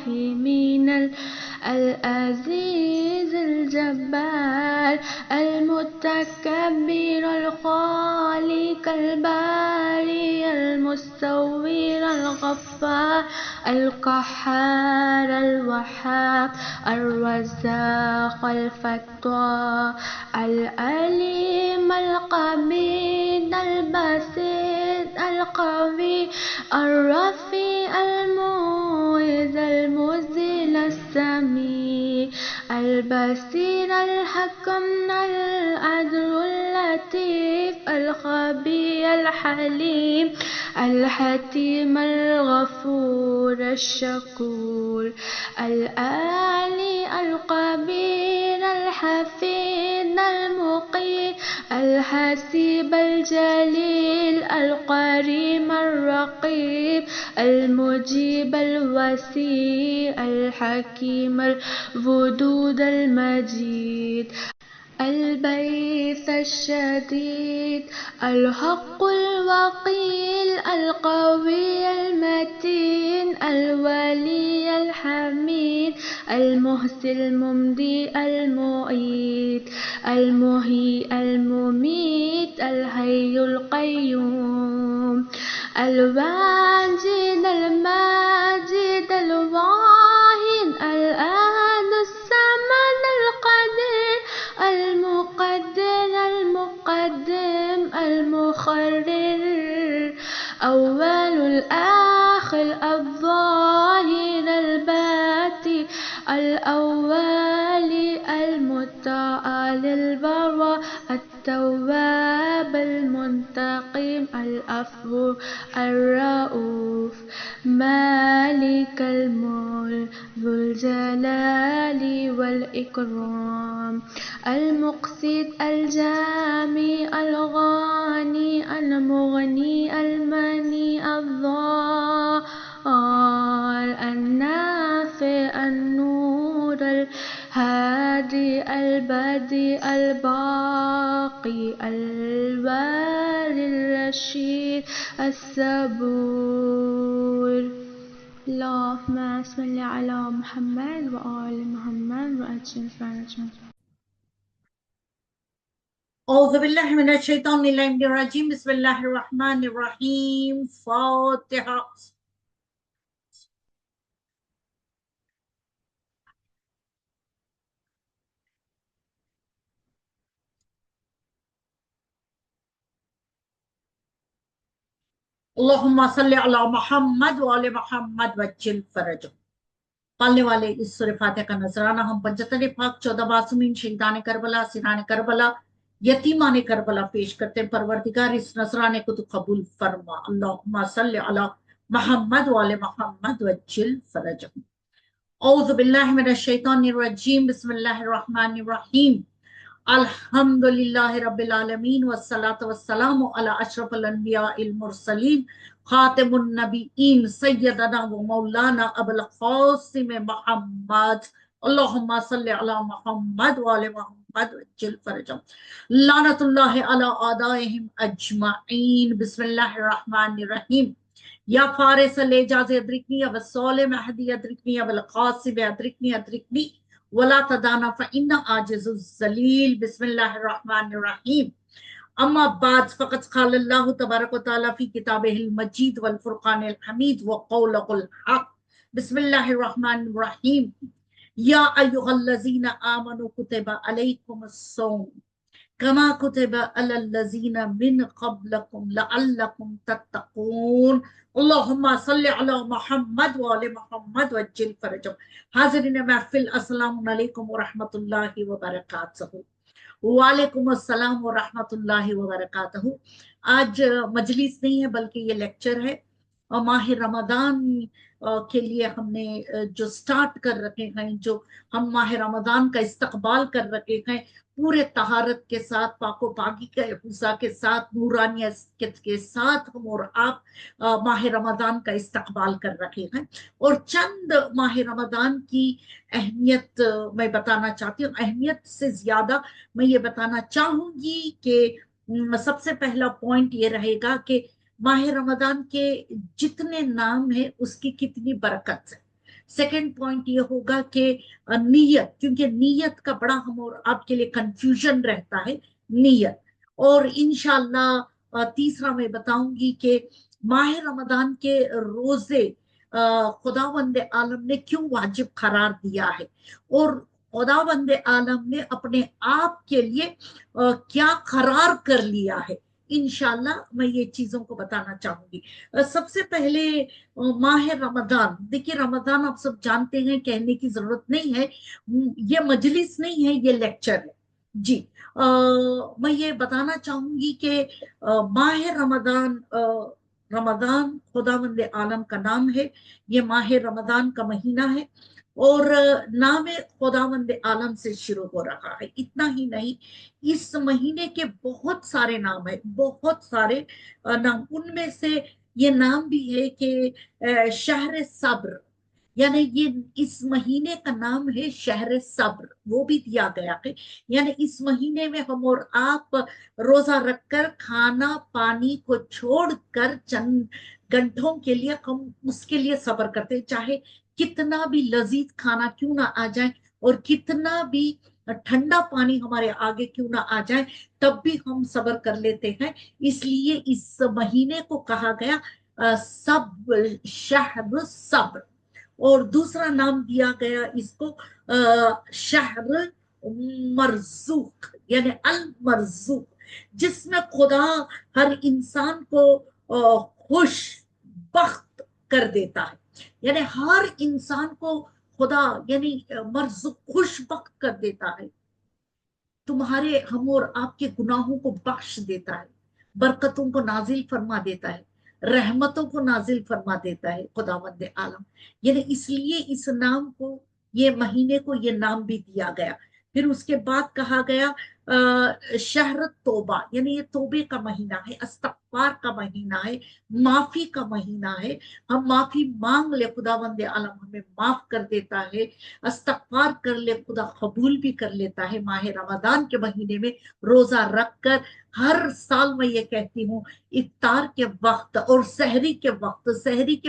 الرحيم العزيز الجبار المتكبر الخالق الباري المصور الغفار القهار الوهاب الرزاق الفتاح العليم الخبير البصير القوي الرفيع المعز المذل السميع البصير الحكم العدل اللطيف الخبير الحليم الحكيم الغفور الشكور العالي القبير الحفيظ المقيت الحسيب الجليل القريب الرقيب المجيب الوسيع الحكيم الودود المجيد البيث الشديد الحق الوقيل القوي المتين الولي الحميد المحسن الممدي المعيد المحيي المميت الحي القيوم الواجد الماجد الواحد الأحد الصمد القدير المقدر المقدم المخرر أول الآخر الظاهر الباطن الأول المتعال البر التواب المنتقم العفو الرؤوف مالك الملك ذو الجلال والإكرام المقسط الجامع الغني المغني المني الضار النافع النور الهادي البديع الباقي الواري الرشيد الصبور اللهم صل على محمد وآل محمد وأجل فرجهم. أعوذ بالله من الشيطان الرجيم بسم الله الرحمن الرحيم فاتحة. اللهم صل على محمد وآل محمد وجل فرجهم. پالنے والے اس سورہ فاتحہ کا نذرانہ ہم 75 پاک 14 معصومین شہیدان کربلا سیران کربلا یتیمان کربلا پیش کرتے ہیں. پروردگار اس نذرانے کو تو قبول فرما. اللہم صلی علی محمد وآل محمد وجل فرجهم. اعوذ باللہ من الشیطان الرجیم بسم اللہ الرحمن الرحیم. الحمدللہ رب العالمین والصلاة والسلام علی اشرف الانبیاء المرسلین خاتم النبیین سیدنا و مولانا ابو القاسم محمد. اللہم صلی علی محمد وآل محمد وجل فرجهم. لعنت اللہ علی اعدائهم اجمعین. بسم اللہ الرحمن الرحیم. یا فارس الاعجاز ادرکنی والصول مہدی ادرکنی والقاسم ادرکنی ادرکنی ولا تدانا فإن عاجز الذلیل. بسم اللہ الرحمن الرحیم. اما بعد فقط قال اللہ تبارک و تعالی فی کتابہ المجید والفرقان الحمید وقولہ الحق. بسم اللہ الرحمن الرحیم. یا ایہا الذین آمنوا کتب علیکم الصوم کما کتب علی الذین من قبلکم لعلکم تتقون. اللہم صلی علی محمد وآل محمد وجل فرجهم. حاضرین محفل السلام علیکم ورحمۃ اللہ وبرکاتہ. وعلیکم السلام ورحمۃ اللہ وبرکاتہ. آج مجلس نہیں ہے بلکہ یہ لیکچر ہے. اور ماہ رمضان کے لیے ہم نے جو سٹارٹ کر رکھے ہیں، جو ہم ماہ رمضان کا استقبال کر رکھے ہیں، پورے طہارت کے ساتھ، پاک و پاکی کے حفظہ کے ساتھ، نورانیت کے ساتھ ہم اور آپ ماہ رمضان کا استقبال کر رکھے ہیں. اور چند ماہ رمضان کی اہمیت میں بتانا چاہتی ہوں. اہمیت سے زیادہ میں یہ بتانا چاہوں گی کہ سب سے پہلا پوائنٹ یہ رہے گا کہ ماہ رمضان کے جتنے نام ہیں اس کی کتنی برکت ہے. सेकंड पॉइंट ये होगा कि नीयत, क्योंकि नीयत का बड़ा हम और आपके लिए कंफ्यूजन रहता है, नीयत। और इंशाल्लाह तीसरा मैं बताऊंगी कि माह रमजान के रोजे खुदावंद आलम ने क्यों वाजिब करार दिया है, और खुदावंद आलम ने अपने आप के लिए क्या करार कर लिया है। इंशाल्लाह मैं ये चीजों को बताना चाहूंगी। सबसे पहले माह रमजान, देखिए रमजान आप सब जानते हैं, कहने की जरूरत नहीं है, ये मजलिस नहीं है, ये लेक्चर है जी। मैं ये बताना चाहूंगी कि माह रमजान, रमजान खुदावंद आलम का नाम है, ये माह रमजान का महीना है, और नाम खुदावंद आलम से शुरू हो रहा है। इतना ही नहीं, इस महीने के बहुत सारे नाम है, बहुत सारे नाम। उनमें से ये नाम भी है कि शहर सब्र, यानी ये इस महीने का नाम है शहर सब्र, वो भी दिया गया है। यानी इस महीने में हम और आप रोजा रखकर खाना पानी को छोड़कर चंद घंटों के लिए हम उसके लिए सब्र करते हैं, चाहे कितना भी लजीज खाना क्यों ना आ जाए और कितना भी ठंडा पानी हमारे आगे क्यों ना आ जाए, तब भी हम सब्र कर लेते हैं। इसलिए इस महीने को कहा गया सब शहर सब्र। और दूसरा नाम दिया गया इसको शहर मरजूक, यानी अल मरजूक, जिसमें खुदा हर इंसान को खुश बख्त कर देता है। यानी हर इंसान को खुदा यानी मरजूक खुश बख्त कर देता है, तुम्हारे हम और आपके गुनाहों को बख्श देता है, बरकतों को नाजिल फरमा देता है, रहमतों को नाजिल फरमा देता है खुदावंद आलम। यानी इसलिए इस नाम को, ये महीने को ये नाम भी दिया गया। फिर उसके बाद कहा गया शहर तोबा, यानी ये तोबे का महीना है, इस्तगफार का महीना है, माफी का महीना है। हम माफी मांग ले, खुदावंद आलम हमें माफ कर देता है, इस्तगफार कर ले, खुदा कबूल भी कर लेता है। माह रमजान के महीने में रोजा रखकर हर साल मैं ये कहती हूँ, इफ्तार के वक्त और सहरी के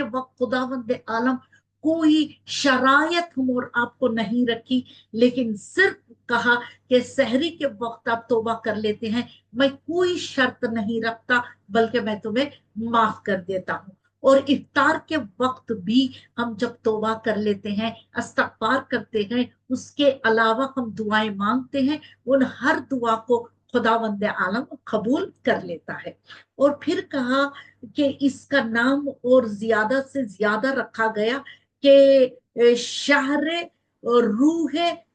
वक्त खुदावंद आलम कोई शरायत हम और आपको नहीं रखी, लेकिन सिर्फ कहा कि सहरी के वक्त आप तौबा कर लेते हैं, मैं कोई शर्त नहीं रखता, बल्कि मैं तुम्हें माफ कर देता हूँ। और इफ्तार के वक्त भी हम जब तौबा कर लेते हैं, इस्तगफार करते हैं, उसके अलावा हम दुआएं मांगते हैं, उन हर दुआ को खुदावंद आलम कबूल कर लेता है। और फिर कहा कि इसका नाम और ज्यादा से ज्यादा रखा गया कि शहर रूह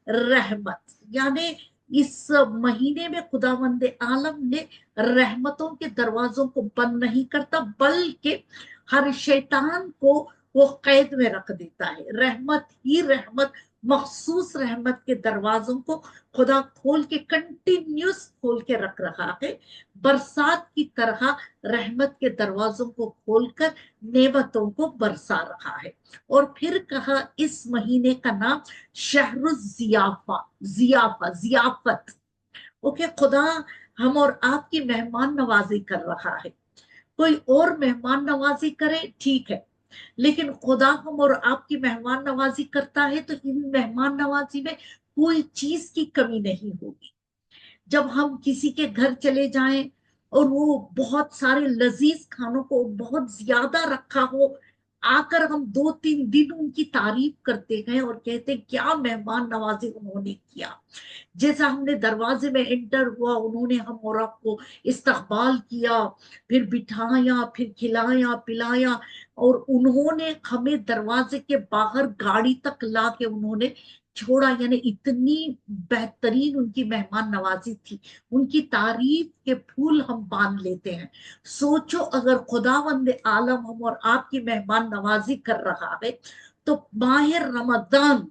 रहमत, यानी इस महीने में खुदावंद आलम ने रहमतों के दरवाजों को बंद नहीं करता, बल्कि हर शैतान को वो कैद में रख देता है। रहमत ही रहमत, मखसूस रहमत के दरवाजों को खुदा खोल के, कंटिन्यूस खोल के रख रहा है, बरसात की तरह रहमत के दरवाजों को खोलकर नेमतों को बरसा रहा है। और फिर कहा इस महीने का नाम शहरुज जियाफा, जियाफत। ओके, खुदा हम और आपकी मेहमान नवाजी कर रहा है। कोई और मेहमान नवाजी करे ठीक है, लेकिन खुदा हम और आपकी मेहमान नवाजी करता है तो इन मेहमान नवाजी में कोई चीज की कमी नहीं होगी। जब हम किसी के घर चले जाएं और वो बहुत सारे लजीज खानों को बहुत ज्यादा रखा हो, आकर हम 2-3 दिन उनकी तारीफ करते हैं और कहते हैं क्या मेहमान नवाजी उन्होंने किया। जैसा हमने दरवाजे में एंटर हुआ, उन्होंने हम और आपको इस्तकबाल किया, फिर बिठाया, फिर खिलाया पिलाया, और उन्होंने हमें दरवाजे के बाहर गाड़ी तक ला के उन्होंने छोड़ा। यानी इतनी बेहतरीन उनकी मेहमान नवाजी थी, उनकी तारीफ के फूल हम बांध लेते हैं। सोचो अगर खुदावंद आलम हम और आपकी मेहमान नवाजी कर रहा है, तो माह रमजान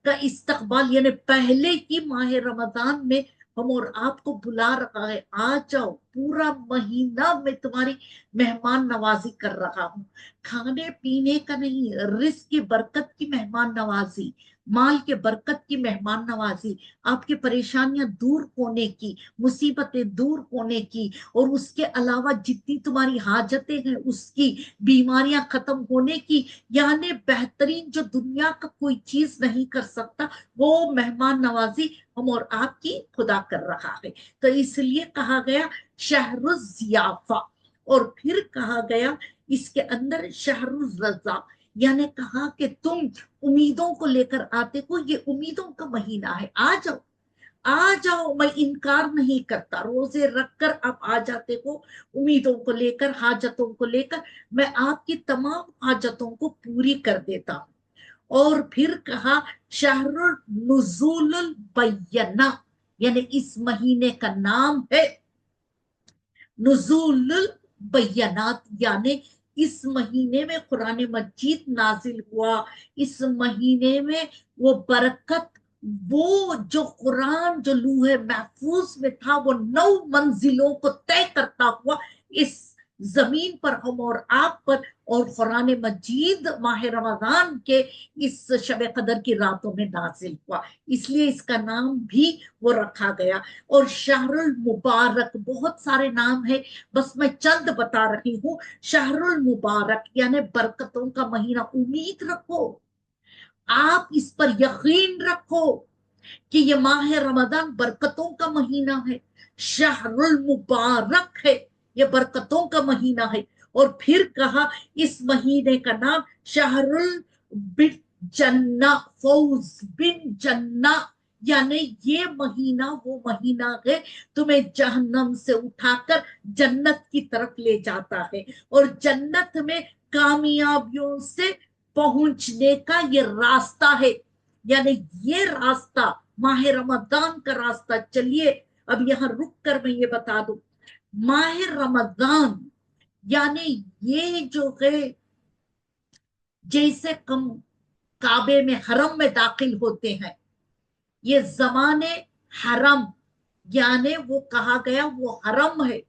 का इस्तकबाल, यानी पहले की माह रमजान में हम और आपको बुला रहा है, आ जाओ, पूरा महीना मैं तुम्हारी मेहमान नवाजी कर रहा हूँ। खाने पीने का नहीं, रिस्क की बरकत की मेहमान नवाजी, माल के बरकत की मेहमान नवाजी, आपकी परेशानियां दूर होने की, मुसीबतें दूर होने की, और उसके अलावा जितनी तुम्हारी हाजतें हैं उसकी, बीमारियां खत्म होने की, यानी बेहतरीन जो दुनिया का कोई चीज नहीं कर सकता वो मेहमान नवाजी हम और आपकी खुदा कर रहा है। तो इसलिए कहा गया शहरुज जियाफा, और फिर कहा गया इसके अंदर शहरुज रजा, यानी कहा कि तुम उम्मीदों को लेकर आते हो, ये उम्मीदों का महीना है, आ जाओ आ जाओ, मैं इनकार नहीं करता, रोजे रखकर आप आ जाते हो उम्मीदों को लेकर, हाजतों को लेकर, मैं आपकी तमाम हाजतों को पूरी कर देता हूं। और फिर कहा शहरुल नुज़ुलुल बय्यना, यानी इस महीने का नाम है नुज़ुलुल बय्यनात, यानी इस महीने में कुरान मजीद नाजिल हुआ, इस महीने में वो बरकत, वो जो कुरान जो लूहे महफूज में था वो 9 मंजिलों को तय करता हुआ इस जमीन पर हम और आप पर, और कुरान मजीद माह रमजान के इस शब कदर की रातों में नाजिल हुआ, इसलिए इसका नाम भी वो रखा गया। और शहरुल मुबारक, बहुत सारे नाम है, बस मैं चंद बता रही हूँ। शहरुल मुबारक यानी बरकतों का महीना, उम्मीद रखो, आप इस पर यकीन रखो कि ये माह रमजान बरकतों का महीना है, शहरुल मुबारक है, ये बरकतों का महीना है। और फिर कहा इस महीने का नाम शहरुल बिन जन्ना, फौज बिन जन्ना, यानी ये महीना वो महीना है तुम्हें जहन्नम से उठाकर जन्नत की तरफ ले जाता है, और जन्नत में कामयाबियों से पहुंचने का ये रास्ता है, यानी ये रास्ता माह रमजान का रास्ता। चलिए अब यहां रुक कर मैं ये बता दूं, माह रमजान यानी ये जो है, जैसे हम काबे में हरम में दाखिल होते हैं, ये जमाने हरम, यानी वो कहा गया वो हरम है,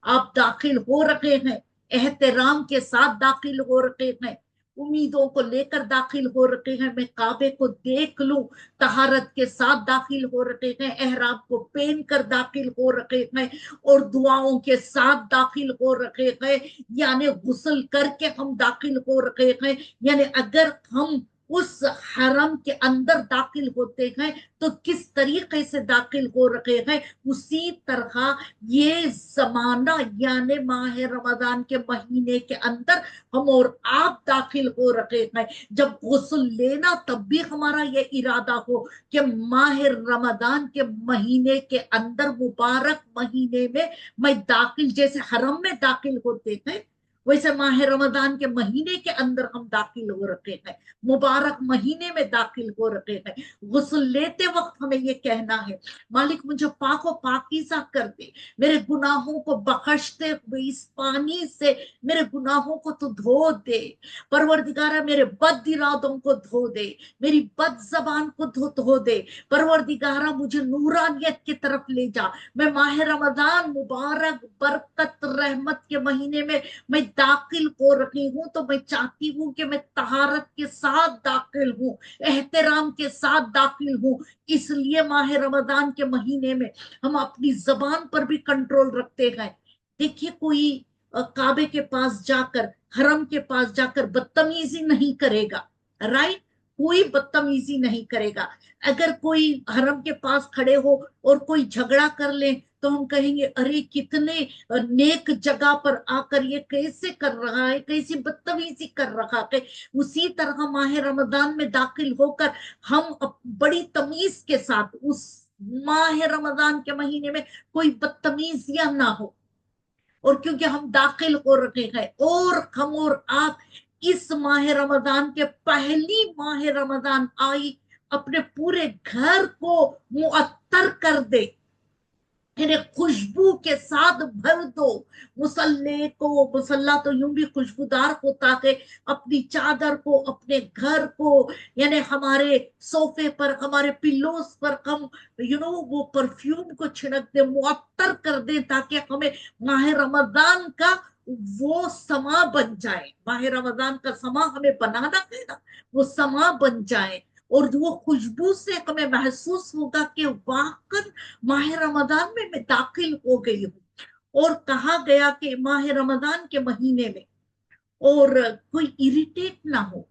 आप दाखिल हो रखे हैं, एहतराम के साथ दाखिल हो रखे हैं, उम्मीदों को लेकर दाखिल हो रखे हैं, मैं काबे को देख लूं, तहारत के साथ दाखिल हो रखे हैं, एहराम को पहन कर दाखिल हो रखे हैं, और दुआओं के साथ दाखिल हो रखे हैं, यानी गुस्ल करके हम दाखिल हो रखे हैं। यानी अगर हम उस हरम के अंदर दाखिल होते हैं तो किस तरीके से दाखिल हो रखे हैं, उसी तरह ये जमाना यानी माह रमजान के महीने के अंदर हम और आप दाखिल हो रखे हैं। जब गुस्ल लेना तब भी हमारा ये इरादा हो कि माह रमजान के महीने के अंदर, मुबारक महीने में मैं दाखिल, जैसे हरम में दाखिल होते हैं वैसे माह रमजान के महीने के अंदर हम दाखिल हो रखे हैं, मुबारक महीने में दाखिल हो रखे हैं। गुस्ल लेते वक्त हमें ये कहना है, मालिक मुझे पाको पाकीज़ा कर दे, मेरे गुनाहों को बख्शते हुए इस पानी से मेरे गुनाहों को तो धो दे, परवरदिगारा मेरे बद इरादों को धो दे, मेरी बद जबान को धो दे, परवरदिगारा मुझे नूरानियत की तरफ ले जा। मैं माह रमजान मुबारक बरकत रहमत के महीने में मैं दाखिल हो रही हूं, तो मैं चाहती हूं कि मैं तहारत के साथ दाखिल हूं, एहतराम के साथ दाखिल हूं। इसलिए माह रमजान के महीने में हम अपनी जबान पर भी कंट्रोल रखते हैं। देखिए कोई काबे के पास जाकर, हरम के पास जाकर बदतमीजी नहीं करेगा, राइट, कोई बदतमीजी नहीं करेगा। अगर कोई हरम के पास खड़े हो और कोई झगड़ा कर ले तो हम कहेंगे अरे कितने नेक जगह पर आकर ये कैसे कर रहा है, कैसी बदतमीजी कर रहा है। उसी तरह माह रमजान में दाखिल होकर हम बड़ी तमीज के साथ उस माह रमजान के महीने में कोई बदतमीजियां ना हो, और क्योंकि हम दाखिल हो रखे हैं, और हम और आप इस माह रमजान के पहली माह रमजान आई अपने पूरे घर को मुअत्तर कर दे, इन्हें खुशबू के साथ भर दो। मुसल्ले को, मुसल्ला तो यूं भी खुशबूदार होता है, अपनी चादर को, अपने घर को, यानी हमारे सोफे पर, हमारे पिल्लोस पर हम वो परफ्यूम को छिड़क दे, मुअत्तर कर दे, ताकि हमें माह रमजान का वो समा बन जाए, माह रमजान का समा हमें बनाना है ना, वो समा बन जाए। और वो खुशबू से हमें महसूस होगा कि वाकई माह रमजान में मैं दाखिल हो गई हूँ। और कहा गया कि माह रमजान के महीने में और कोई इरिटेट ना हो,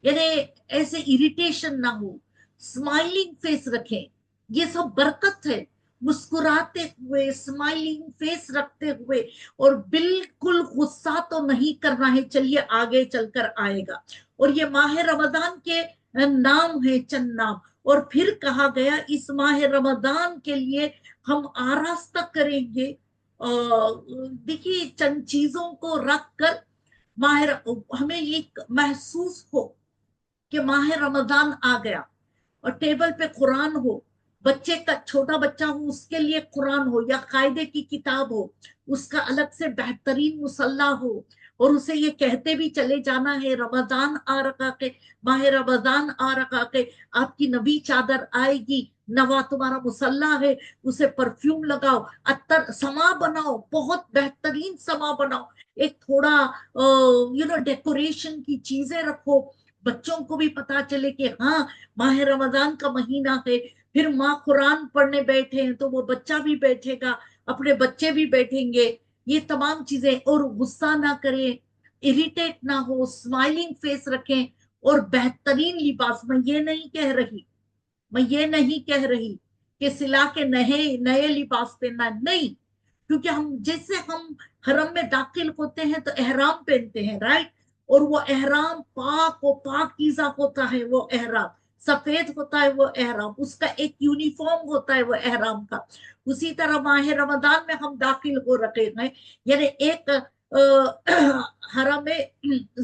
यानी ऐसे इरिटेशन ना हो, स्माइलिंग फेस रखें, ये सब बरकत है। मुस्कुराते हुए स्माइलिंग फेस रखते हुए, और बिल्कुल गुस्सा तो नहीं करना है, चलिए आगे चलकर आएगा। और ये माह रमजान के नाम है, चंद नाम। और फिर कहा गया इस माह रमजान के लिए हम आरास्ता करेंगे, देखिए चंद चीजों को रख कर माहिर हमें ये महसूस हो कि माह रमजान आ गया, और टेबल पे कुरान हो, बच्चे का छोटा बच्चा हो उसके लिए कुरान हो या कायदे की किताब हो, उसका अलग से बेहतरीन मुसल्ला हो, और उसे ये कहते भी चले जाना है रमजान आ रखा के, माह रमजान आ रखा के, आपकी नबी चादर आएगी, नवा तुम्हारा मुसल्ला है, उसे परफ्यूम लगाओ, अत्तर समा बनाओ, बहुत बेहतरीन समा बनाओ, एक थोड़ा डेकोरेशन की चीजें रखो, बच्चों को भी पता चले कि हाँ माह रमजान का महीना है। फिर माँ कुरान पढ़ने बैठे हैं तो वो बच्चा भी बैठेगा, अपने बच्चे भी बैठेंगे, ये तमाम चीजें। और गुस्सा ना करें, इरिटेट ना हो, स्माइलिंग फेस रखें, और बेहतरीन लिबास। मैं ये नहीं कह रही कि सिला के नए नए लिबास पहनना, नहीं, क्योंकि हम जैसे हम हरम में दाखिल होते हैं तो एहराम पहनते हैं, राइट, और वो एहराम पाकीज़ा होता है, वो एहराम सफेद होता है, वो एहराम उसका एक यूनिफॉर्म होता है वो एहराम का। उसी तरह माह रमजान में हम दाखिल हो रखे हैं, यानी एक हरम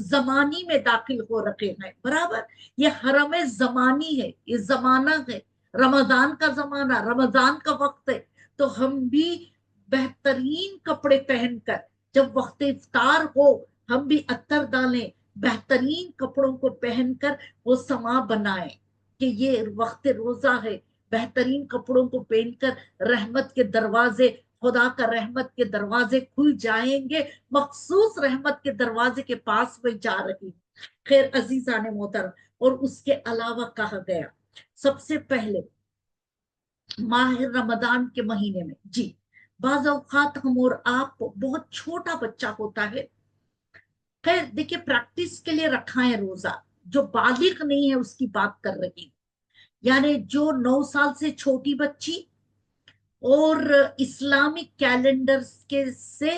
जमानी में दाखिल हो रखे हैं, बराबर। ये हरम जमानी है, ये जमाना है, रमजान का जमाना, रमजान का वक्त है। तो हम भी बेहतरीन कपड़े पहनकर जब वक्त इफ्तार हो, हम भी अत्तर डालें, बेहतरीन कपड़ों को पहनकर वो समा बनाए कि ये वक्त रोजा है। बेहतरीन कपड़ों को पहनकर रहमत के दरवाजे, खुदा का रहमत के दरवाजे खुल जाएंगे, मखसूस रहमत के दरवाजे के पास में जा रही। खैर अजीजा ने मोहतरम, और उसके अलावा कहा गया सबसे पहले माह रमजान के महीने में, जी, बाज़ औक़ात हम और आप, बहुत छोटा बच्चा होता है, खैर देखिए प्रैक्टिस के लिए रखा है रोजा, जो बालिग नहीं है उसकी बात कर रही, यानी जो 9 साल से छोटी बच्ची और इस्लामिक कैलेंडर के से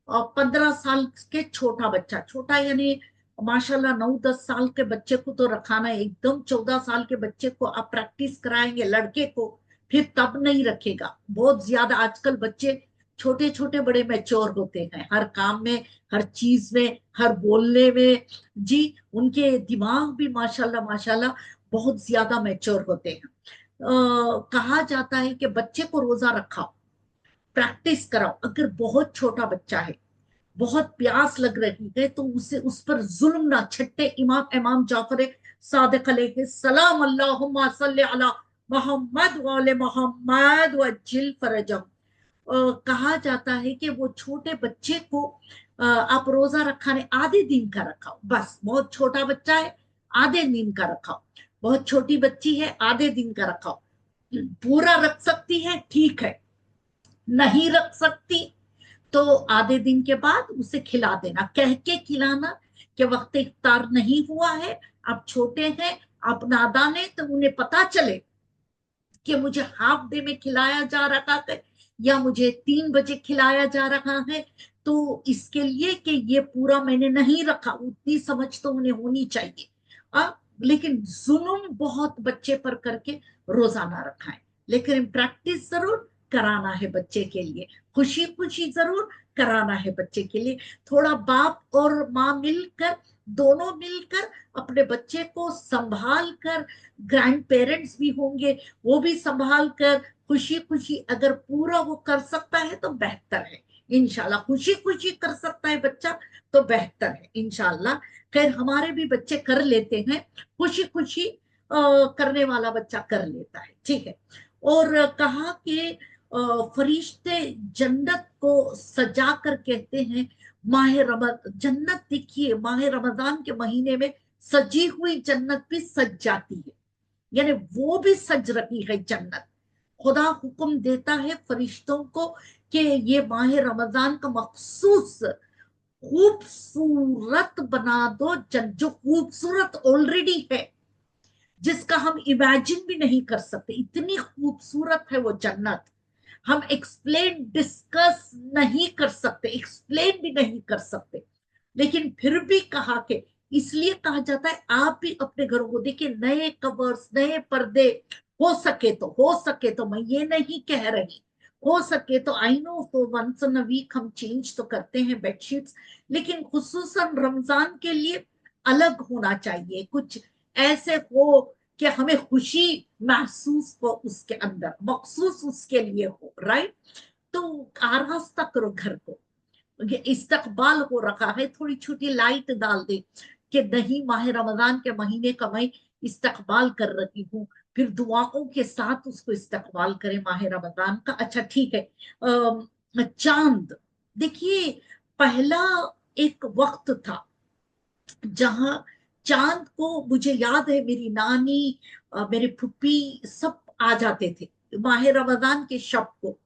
15 साल के छोटा बच्चा, छोटा यानी माशाल्लाह 9-10 साल के बच्चे को तो रखाना है, एकदम 14 साल के बच्चे को आप प्रैक्टिस कराएंगे लड़के को, फिर तब नहीं रखेगा। बहुत ज्यादा आजकल बच्चे छोटे छोटे बड़े मैच्योर होते हैं, हर काम में, हर चीज में, हर बोलने में, जी, उनके दिमाग भी माशाल्लाह माशाल्लाह बहुत ज्यादा मैच्योर होते हैं। कहा जाता है कि बच्चे को रोजा रखाओ, प्रैक्टिस कराओ। अगर बहुत छोटा बच्चा है, बहुत प्यास लग रही है, तो उसे उस पर जुल्म ना, छठे इमाम इमाम जाफर सादिक अलैहिस्सलाम अल्लाहुम्मा सल्ली अला मोहम्मद व आले मोहम्मद वज्जिल फरजम, कहा जाता है कि वो छोटे बच्चे को आप रोजा रखाने आधे दिन का रखाओ, बस। बहुत छोटा बच्चा है, आधे दिन का रखाओ। बहुत छोटी बच्ची है, आधे दिन का रखाओ। पूरा रख सकती है, ठीक है, नहीं रख सकती तो आधे दिन के बाद उसे खिला देना, कह के खिलाना कि वक्त इफ्तार नहीं हुआ है, आप छोटे हैं, आप नादान हैं, तो उन्हें पता चले कि मुझे हाफ डे में खिलाया जा रहा है या मुझे 3 बजे खिलाया जा रहा है, तो इसके लिए कि ये पूरा मैंने नहीं रखा, उतनी समझ तो उन्हें होनी चाहिए। लेकिन जुल्म बहुत बच्चे पर करके रोजा ना रखाएं, लेकिन प्रैक्टिस जरूर कराना है बच्चे के लिए, खुशी खुशी जरूर कराना है बच्चे के लिए। थोड़ा बाप और माँ मिलकर, दोनों मिलकर अपने बच्चे को संभाल कर, ग्रैंड पेरेंट्स भी होंगे, वो भी संभाल कर खुशी खुशी अगर पूरा वो कर सकता है तो बेहतर है इंशाल्लाह। खुशी खुशी कर सकता है बच्चा तो बेहतर है इंशाल्लाह। खैर हमारे भी बच्चे कर लेते हैं, खुशी खुशी करने वाला बच्चा कर लेता है, ठीक है। और कहा कि फरिश्ते जन्नत को सजा कर कहते हैं, माह रमजान, जन्नत देखिए माह रमजान के महीने में सजी हुई जन्नत भी सज जाती है, यानी वो भी सज रही है जन्नत। खुदा हुक्म देता है फरिश्तों को कि ये माह रमजान का मखसूस खूबसूरत बना दो, जो खूबसूरत ऑलरेडी है, जिसका हम इमेजिन भी नहीं कर सकते, इतनी खूबसूरत है वो जन्नत। हम एक्सप्लेन डिस्कस नहीं कर सकते, एक्सप्लेन भी नहीं कर सकते। लेकिन फिर भी कहा कि इसलिए कहा जाता है आप भी अपने घरों को देखिए, नए कवर्स, नए पर्दे, हो सके तो मैं ये नहीं कह रही, हो सके तो आई नो तो वंस इन अ वीक हम चेंज तो करते हैं बेडशीट्स, लेकिन खुसूसन रमजान के लिए अलग होना चाहिए, कुछ ऐसे हो कि हमें खुशी महसूस हो उसके अंदर, मखसूस उसके लिए हो, राइट। तो आरास्ता करो घर को, ये इस्तकबाल हो रखा है, थोड़ी छोटी लाइट डाल दे कि नहीं, माह रमजान के महीने का मैं इस्तकबाल कर रही हूँ, फिर दुआओं के साथ उसको इस्तकबाल करें माह रमजान का। अच्छा ठीक है, चांद, देखिए पहला एक वक्त था जहां चांद को, मुझे याद है मेरी नानी, मेरे फुप्पी सब आ जाते थे माह रमजान के शब को।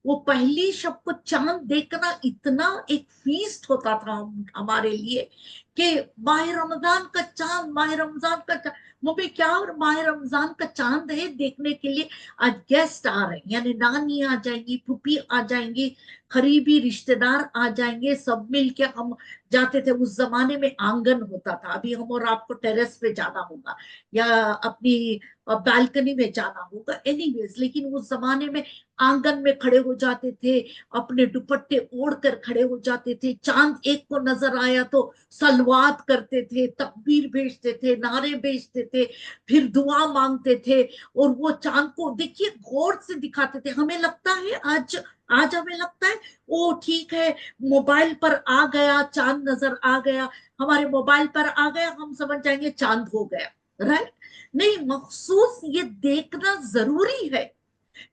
वो पहली शब को चांद देखना इतना एक फीस्ट होता था हमारे लिए कि माह रमजान का चांद, माह रमजान का चांद, मम्मी क्या और माह रमजान का चांद है देखने के लिए। आज गेस्ट आ रहे हैं, यानी नानी आ जाएंगी, फुप्पी आ जाएंगी, करीबी रिश्तेदार आ जाएंगे, सब मिलके हम जाते थे। उस जमाने में आंगन होता था, अभी हम और आपको टेरेस पे जाना होगा या अपनी बालकनी में जाना होगा, एनीवेज, लेकिन उस जमाने में आंगन में खड़े हो जाते थे, अपने दुपट्टे ओढ़ कर खड़े हो जाते थे, चांद एक को नजर आया तो सलवात करते थे, तकबीर भेजते थे, नारे भेजते थे, फिर दुआ मांगते थे, और वो चांद को देखिए गौर से दिखाते थे। हमें लगता है आज, आज हमें लगता है ओ ठीक है, मोबाइल पर आ गया चांद, नजर आ गया, हमारे मोबाइल पर आ गया, हम समझ जाएंगे चांद हो गया, राइट। नहीं, मखसूस ये देखना जरूरी है।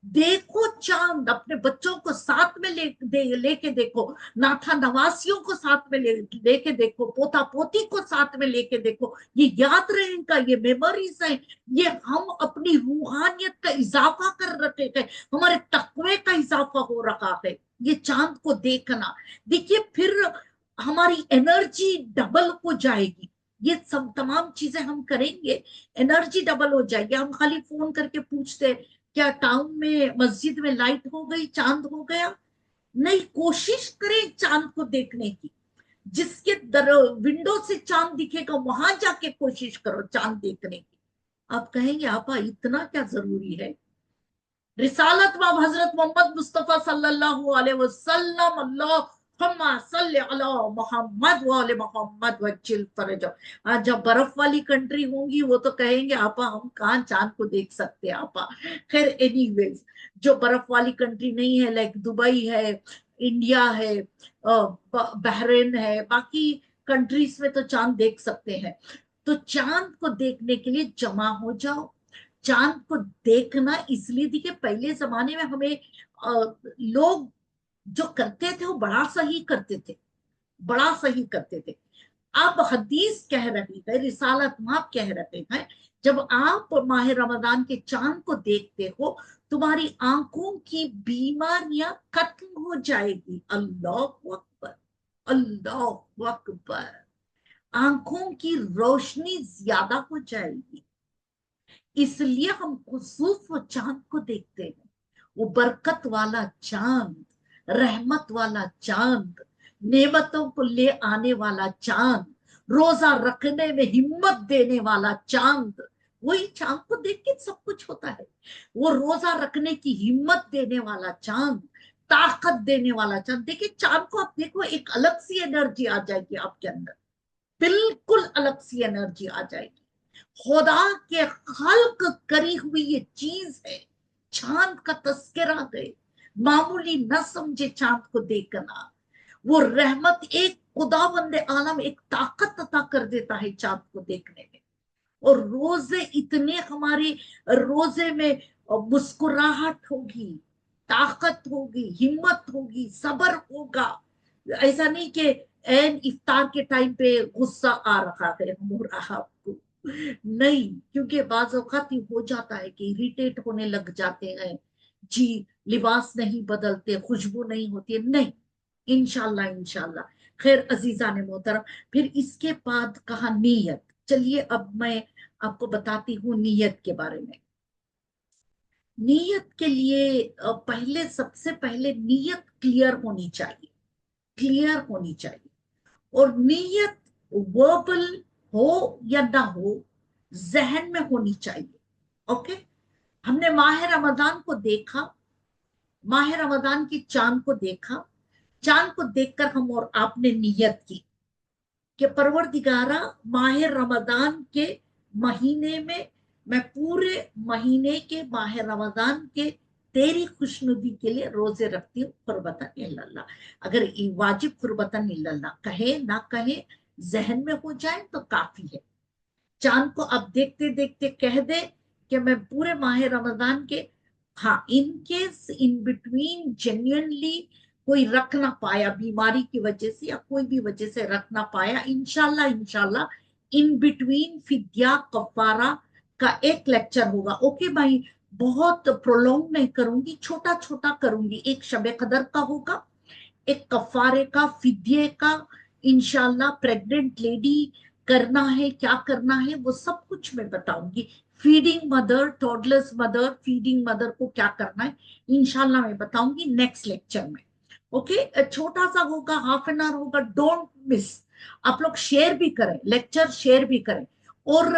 देखो चांद, अपने बच्चों को साथ में लेके देखो, नाथा नवासियों को साथ में लेके देखो, पोता पोती को साथ में लेके देखो, ये याद रहेगा, ये मेमोरीज है, ये हम अपनी रूहानियत का इजाफा कर रखे हैं, हमारे तकवे का इजाफा हो रहा है ये चांद को देखना। देखिए फिर हमारी एनर्जी डबल हो जाएगी, ये सब तमाम चीजें हम करेंगे, एनर्जी डबल हो जाएगी। हम खाली फोन करके पूछते हैं क्या टाउन में मस्जिद में लाइट हो गई, चांद हो गया? नहीं, कोशिश करें चांद को देखने की, जिसके विंडो से चांद दिखेगा वहां जाके कोशिश करो चांद देखने की। आप कहेंगे आपा इतना क्या जरूरी है? रिसालत में हजरत मोहम्मद मुस्तफा सल्लल्लाहु अलैहि वसल्लम, अल्लाहुम्मा सल्ली अला मोहम्मद व आले मोहम्मद वज्जिल फरजो। आज जब बर्फ वाली कंट्री होंगी वो तो कहेंगे आपा हम कहाँ चांद को देख सकते हैं आपा। खैर एनीवेज, जो बर्फ वाली कंट्री नहीं है, लाइक दुबई है, इंडिया है, बहरीन है, बाकी कंट्रीज में तो चांद देख सकते हैं। तो चांद को देखने के लिए जमा हो जाओ। चांद को देखना इसलिए, देखिए पहले जमाने में हमें लोग जो करते थे वो बड़ा सही करते थे, बड़ा सही करते थे। अब हदीस कह रही है, रिसालत माप कह रहे हैं, जब आप माह रमजान के चांद को देखते हो तुम्हारी आंखों की बीमारियां खत्म हो जाएगी। अल्लाह अकबर, अल्लाह अकबर। आंखों की रोशनी ज्यादा हो जाएगी, इसलिए हम खुसूस वो चांद को देखते हैं। वो बरकत वाला चांद, रहमत वाला चांद, नेमतों को ले आने वाला चांद, रोजा रखने में हिम्मत देने वाला चांद। वही चांद को देख के सब कुछ होता है। वो रोजा रखने की हिम्मत देने वाला चांद, ताकत देने वाला चांद। देखिए चांद को आप देखो, एक अलग सी एनर्जी आ जाएगी आपके अंदर, बिल्कुल अलग सी एनर्जी आ जाएगी। खुदा के खल्क करी हुई ये चीज है, चांद का तस्करा है, मामूली न समझे चांद को देखना। वो रहमत, एक खुदावंद आलम एक ताकत अता कर देता है चांद को देखने में। और रोजे इतने, हमारे रोजे में मुस्कुराहट होगी, ताकत होगी, हिम्मत होगी, सबर होगा। ऐसा नहीं कि एन इफ्तार के टाइम पे गुस्सा आ रहा है हो रहा आपको, नहीं, क्योंकि बाज औक़ात ये हो जाता है कि इरिटेट होने लग जाते हैं जी, लिबास नहीं बदलते, खुशबू नहीं होती है, नहीं, इंशाल्लाह इंशाल्लाह। खैर अजीजा ने मोहतरम, फिर इसके बाद कहा नीयत। चलिए अब मैं आपको बताती हूँ नीयत के बारे में। नीयत के लिए पहले, सबसे पहले नीयत क्लियर होनी चाहिए, क्लियर होनी चाहिए। और नीयत वर्बल हो या ना हो, जहन में होनी चाहिए। ओके, हमने माह रमजान को देखा, माह रमजान की चांद को देखा, चांद को देखकर हम और आपने नीयत की कि परवरदिगारा माह रमजान के महीने में, मैं पूरे महीने के माह रमजान के तेरी खुशनुदी के लिए रोजे रखती हूँ, कुर्बतन इल्लल्लाह। अगर ये वाजिब कुर्बतन इल्लल्लाह कहे ना कहे, जहन में हो जाए तो काफी है। चांद को अब देखते देखते कह दे कि मैं पूरे माह रमजान के, हाँ in case in between genuinely कोई रख ना पाया बीमारी की वजह से या कोई भी वजह से रख ना पाया, इंशाल्लाह इंशाल्लाह इन बिटवीन फिद्या कफारा का एक लेक्चर होगा। ओके भाई, बहुत प्रोलॉन्ग नहीं करूंगी, छोटा छोटा करूंगी। एक शबे कदर का होगा, एक कफारे का, फिद्ये का, इंशाल्लाह प्रेग्नेंट लेडी करना है क्या करना है वो सब कुछ मैं बताऊंगी। Feeding mother, toddlers mother, feeding mother को क्या करना है इंशाल्लाह मैं बताऊंगी नेक्स्ट लेक्चर में। ओके, छोटा सा होगा, हाफ एन आवर होगा, डोंट मिस। आप लोग शेयर भी करें, लेक्चर शेयर भी करें। और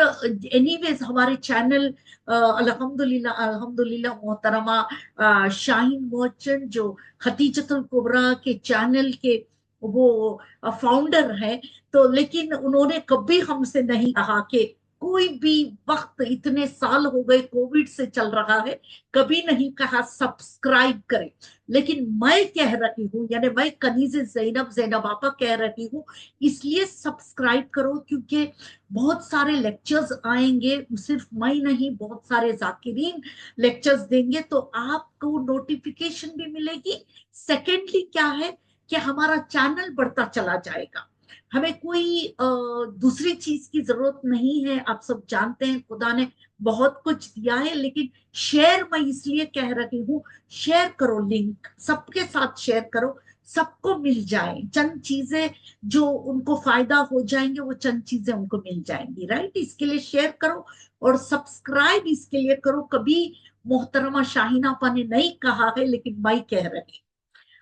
एनीवेज हमारे चैनल अल्हम्दुलिल्लाह अल्हम्दुलिल्लाह मोहतरमा शाहीन मर्चेंट जो खतीजतुल कुबरा के चैनल के वो फाउंडर हैं, तो लेकिन उन्होंने कभी हमसे नहीं कहा कि कोई भी वक्त, इतने साल हो गए कोविड से चल रहा है, कभी नहीं कहा सब्सक्राइब करें। लेकिन मैं कह रही हूँ, यानी मैं कनीज ज़ैनब ज़ैनब आपा कह रही हूँ, इसलिए सब्सक्राइब करो क्योंकि बहुत सारे लेक्चर्स आएंगे, सिर्फ मैं नहीं बहुत सारे जाकिरीन लेक्चर्स देंगे, तो आपको नोटिफिकेशन भी मिलेगी। सेकेंडली क्या है कि हमारा चैनल बढ़ता चला जाएगा। हमें कोई दूसरी चीज की जरूरत नहीं है। आप सब जानते हैं खुदा ने बहुत कुछ दिया है, लेकिन शेयर मैं इसलिए कह रही हूँ, शेयर करो, लिंक सबके साथ शेयर करो, सबको मिल जाए चंद चीजें जो उनको फायदा हो जाएंगे, वो चंद चीजें उनको मिल जाएंगी। राइट, इसके लिए शेयर करो और सब्सक्राइब इसके लिए करो। कभी मोहतरमा शाहीना आपा ने नहीं कहा है, लेकिन मैं कह रही हूँ।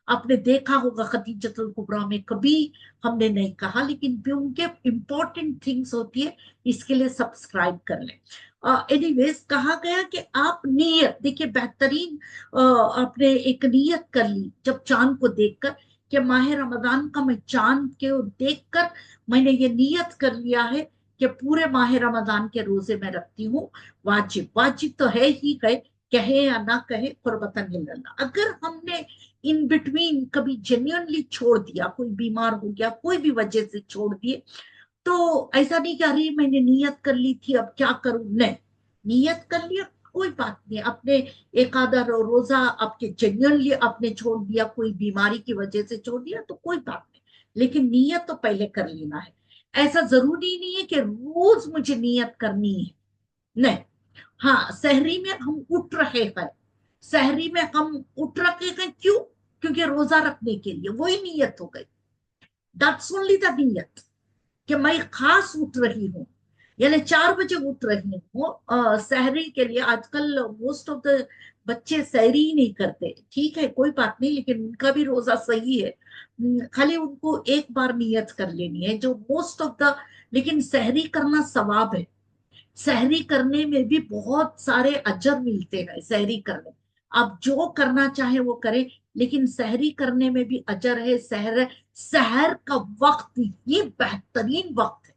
आपने देखा होगा खतीजतुल कुबरा में कभी हमने नहीं कहा, लेकिन भी उनके इंपॉर्टेंट थिंग्स होती है, इसके लिए सब्सक्राइब कर लें। एनीवेज कहा गया कि आप नियत देखिए, बेहतरीन आपने एक नियत कर ली जब चांद को देखकर कि माह रमजान का मैं चांद के देखकर मैंने ये नियत कर लिया है कि पूरे माह रमजान के रोजे में रखती हूँ। वाजिब, वाजिब तो है ही है, कहे या ना कहे, कुर्बतन इल्लल्लाह। अगर हमने इन बिटवीन कभी जेन्युइनली छोड़ दिया, कोई बीमार हो गया, कोई भी वजह से छोड़ दिए, तो ऐसा नहीं कि अरे मैंने नियत कर ली थी अब क्या करूं, नहीं, नियत कर लिया कोई बात नहीं। अपने एक आधा रोजा आपके जेन्युइनली आपने छोड़ दिया, कोई बीमारी की वजह से छोड़ दिया तो कोई बात नहीं, लेकिन नियत तो पहले कर लेना है। ऐसा जरूरी नहीं है कि रोज मुझे नियत करनी है, नहीं। हाँ, सहरी में हम उठ रहे हैं, सहरी में हम उठ रहे हैं, क्यों? क्योंकि रोजा रखने के लिए, वही नियत हो गई। दैट्स ओनली द नियत कि मैं खास उठ रही हूँ, यानी 4 बजे उठ रही हूँ सहरी के लिए। आजकल मोस्ट ऑफ द बच्चे सहरी ही नहीं करते, ठीक है कोई बात नहीं, लेकिन उनका भी रोजा सही है। खाली उनको एक बार नियत कर लेनी है जो मोस्ट ऑफ द, लेकिन सहरी करना सवाब है। सहरी करने में भी बहुत सारे अजर मिलते हैं। सहरी करने, आप जो करना चाहे वो करें, लेकिन सहरी करने में भी अजर है। सहर, सहर का वक्त ये बेहतरीन वक्त है,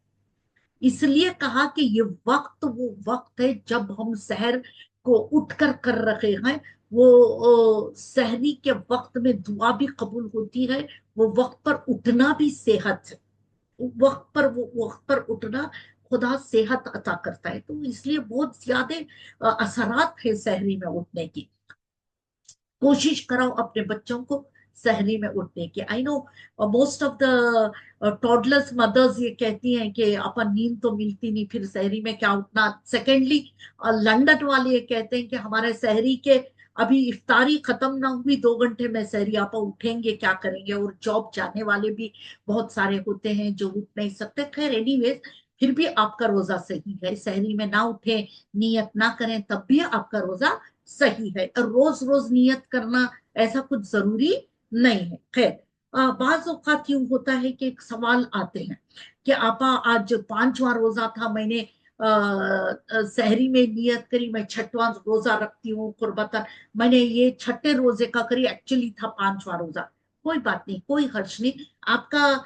इसलिए कहा कि ये वक्त वो वक्त है जब हम सहर को उठकर कर रहे हैं। वो सहरी के वक्त में दुआ भी कबूल होती है, वो वक्त पर उठना भी सेहत है। वक्त पर, वो वक्त पर उठना खुदा सेहत अता करता है, तो इसलिए बहुत ज्यादा असरात है सहरी में उठने की। कोशिश कराओ अपने बच्चों को सहरी में उठने की। I know most of the toddlers mothers ये कहती हैं कि अपन नींद तो मिलती नहीं, फिर सहरी में क्या उठना। सेकेंडली लंदन वाले ये कहते हैं कि हमारे सहरी के अभी इफ्तारी खत्म ना हुई, 2 घंटे में सहरी आपा उठेंगे क्या करेंगे। और जॉब जाने वाले भी बहुत सारे होते हैं जो उठ नहीं सकते। खैर एनीवेज, फिर भी आपका रोजा सही है। सहरी में ना उठे, नियत ना करें, तब भी आपका रोजा सही है। रोज रोज नियत करना ऐसा कुछ जरूरी नहीं है। खैर बाज औकात यूं होता है कि एक सवाल आते हैं कि आपा आज 5वां रोजा था, मैंने सहरी में नियत करी मैं 6वां रोजा रखती हूँ कुर्बतन, मैंने ये 6ठे रोजे का करी, एक्चुअली था 5वां रोजा। कोई बात नहीं, कोई हर्ज नहीं। आपका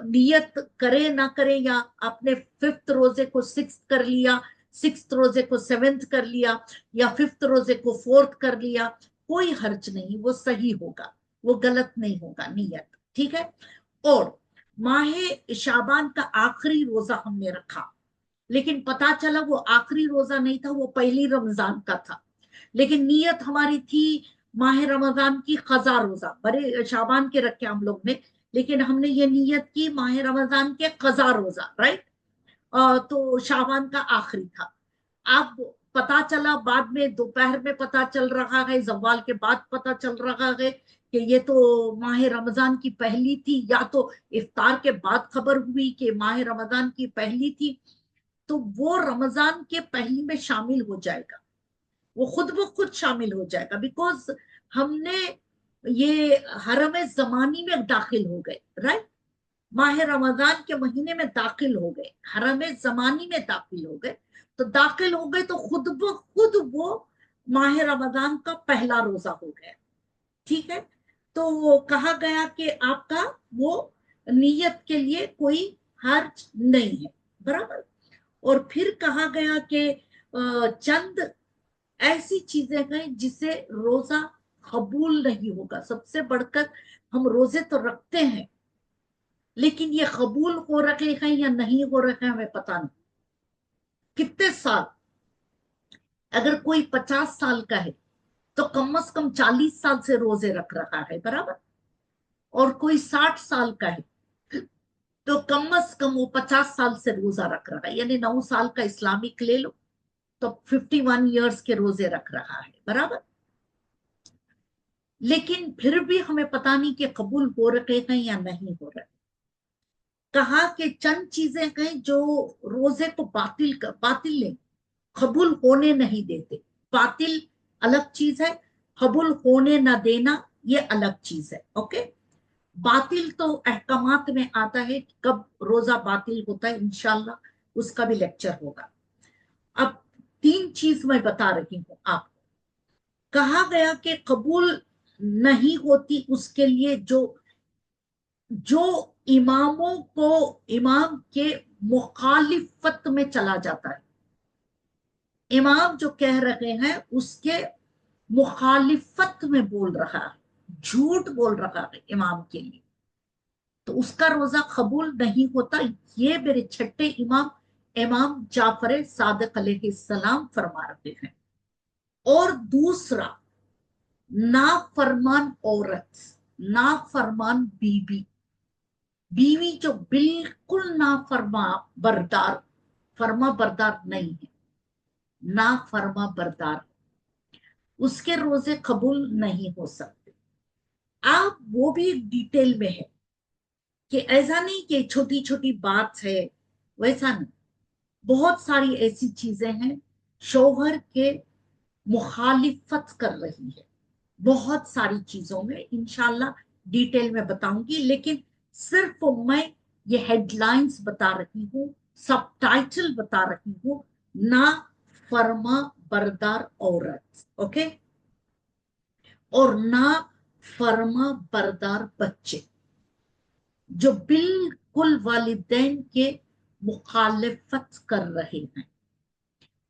नियत करे ना करे, या आपने 5th रोजे को 6th कर लिया, 6th रोजे को 7th कर लिया, या 5th रोजे को 4th कर लिया, कोई हर्ज नहीं, वो सही होगा, वो गलत नहीं होगा नियत। ठीक है। और माहे शाबान का आखिरी रोजा हमने रखा, लेकिन पता चला वो आखिरी रोजा नहीं था, वो पहली रमजान का था, लेकिन नीयत हमारी थी माह रमजान की खजा रोजा। बड़े शाबान के रखे हम लोग ने, लेकिन हमने ये नीयत की माह रमजान के कजा रोजा, राइट। तो शाबान का आखिरी था। अब पता चला बाद में, दोपहर में पता चल रहा है, जवाल के बाद पता चल रहा है कि ये तो माह रमजान की पहली थी, या तो इफ्तार के बाद खबर हुई कि माह रमजान की पहली थी, तो वो रमजान के पहली में शामिल हो जाएगा, वो खुद ब खुद शामिल हो जाएगा, बिकॉज हमने ये हरम जमानी में दाखिल हो गए, राइट। माह रमजान के महीने में दाखिल हो गए, हरम जमानी में दाखिल हो गए, तो दाखिल हो गए तो खुद ब खुद वो माह रमजान का पहला रोजा हो गया। ठीक है। तो वो कहा गया कि आपका वो नियत के लिए कोई हर्ज नहीं है, बराबर। और फिर कहा गया कि चंद ऐसी चीजें हैं जिसे रोजा कबूल नहीं होगा। सबसे बढ़कर हम रोजे तो रखते हैं, लेकिन ये कबूल हो रखे हैं या नहीं हो रखे हैं हमें पता नहीं। कितने साल, अगर कोई 50 साल का है तो कम से कम 40 साल से रोजे रख रहा है, बराबर। और कोई 60 साल का है तो कम से कम वो 50 साल से रोजा रख रहा है, यानी 9 साल का इस्लामिक ले लो तो 51 ईयर्स के रोजे रख रहा है, बराबर। लेकिन फिर भी हमें पता नहीं कि कबूल हो रहे हैं या नहीं हो रहे। कहा कि चंद चीजें हैं जो रोजे को बातिल नहीं, कबूल होने नहीं देते। बातिल अलग चीज है, कबूल होने ना देना ये अलग चीज है। ओके। बातिल तो अहकामात में आता है, कब रोजा बातिल होता है, इंशाल्लाह उसका भी लेक्चर होगा। अब 3 चीज मैं बता रही हूं आपको। कहा गया कि कबूल नहीं होती उसके लिए जो जो इमामों को इमाम के मुखालिफत में चला जाता है। इमाम जो कह रहे हैं उसके मुखालिफत में बोल रहा है, झूठ बोल रहा है इमाम के लिए, तो उसका रोजा कबूल नहीं होता। ये मेरे छठे इमाम इमाम जाफर सादिक अलैहिस्सलाम फरमा रहे हैं। और दूसरा, नाफरमान औरत, नाफरमान बीबी, बीवी जो बिल्कुल फर्मा बरदार नहीं है, ना फर्मा बरदार, उसके रोजे कबूल नहीं हो सकते। आप वो भी डिटेल में है कि ऐसा नहीं कि छोटी छोटी बात है, वैसा नहीं। बहुत सारी ऐसी चीजें हैं शौहर के मुखालिफत कर रही है, बहुत सारी चीजों में इंशाल्लाह डिटेल में बताऊंगी, लेकिन सिर्फ मैं ये हेडलाइंस बता रही हूँ, सब टाइटल बता रही हूँ, ना फर्मा बरदार औरत, ओके, और ना फर्मा बरदार बच्चे जो बिल्कुल वालिदैन के मुखालिफत कर रहे हैं,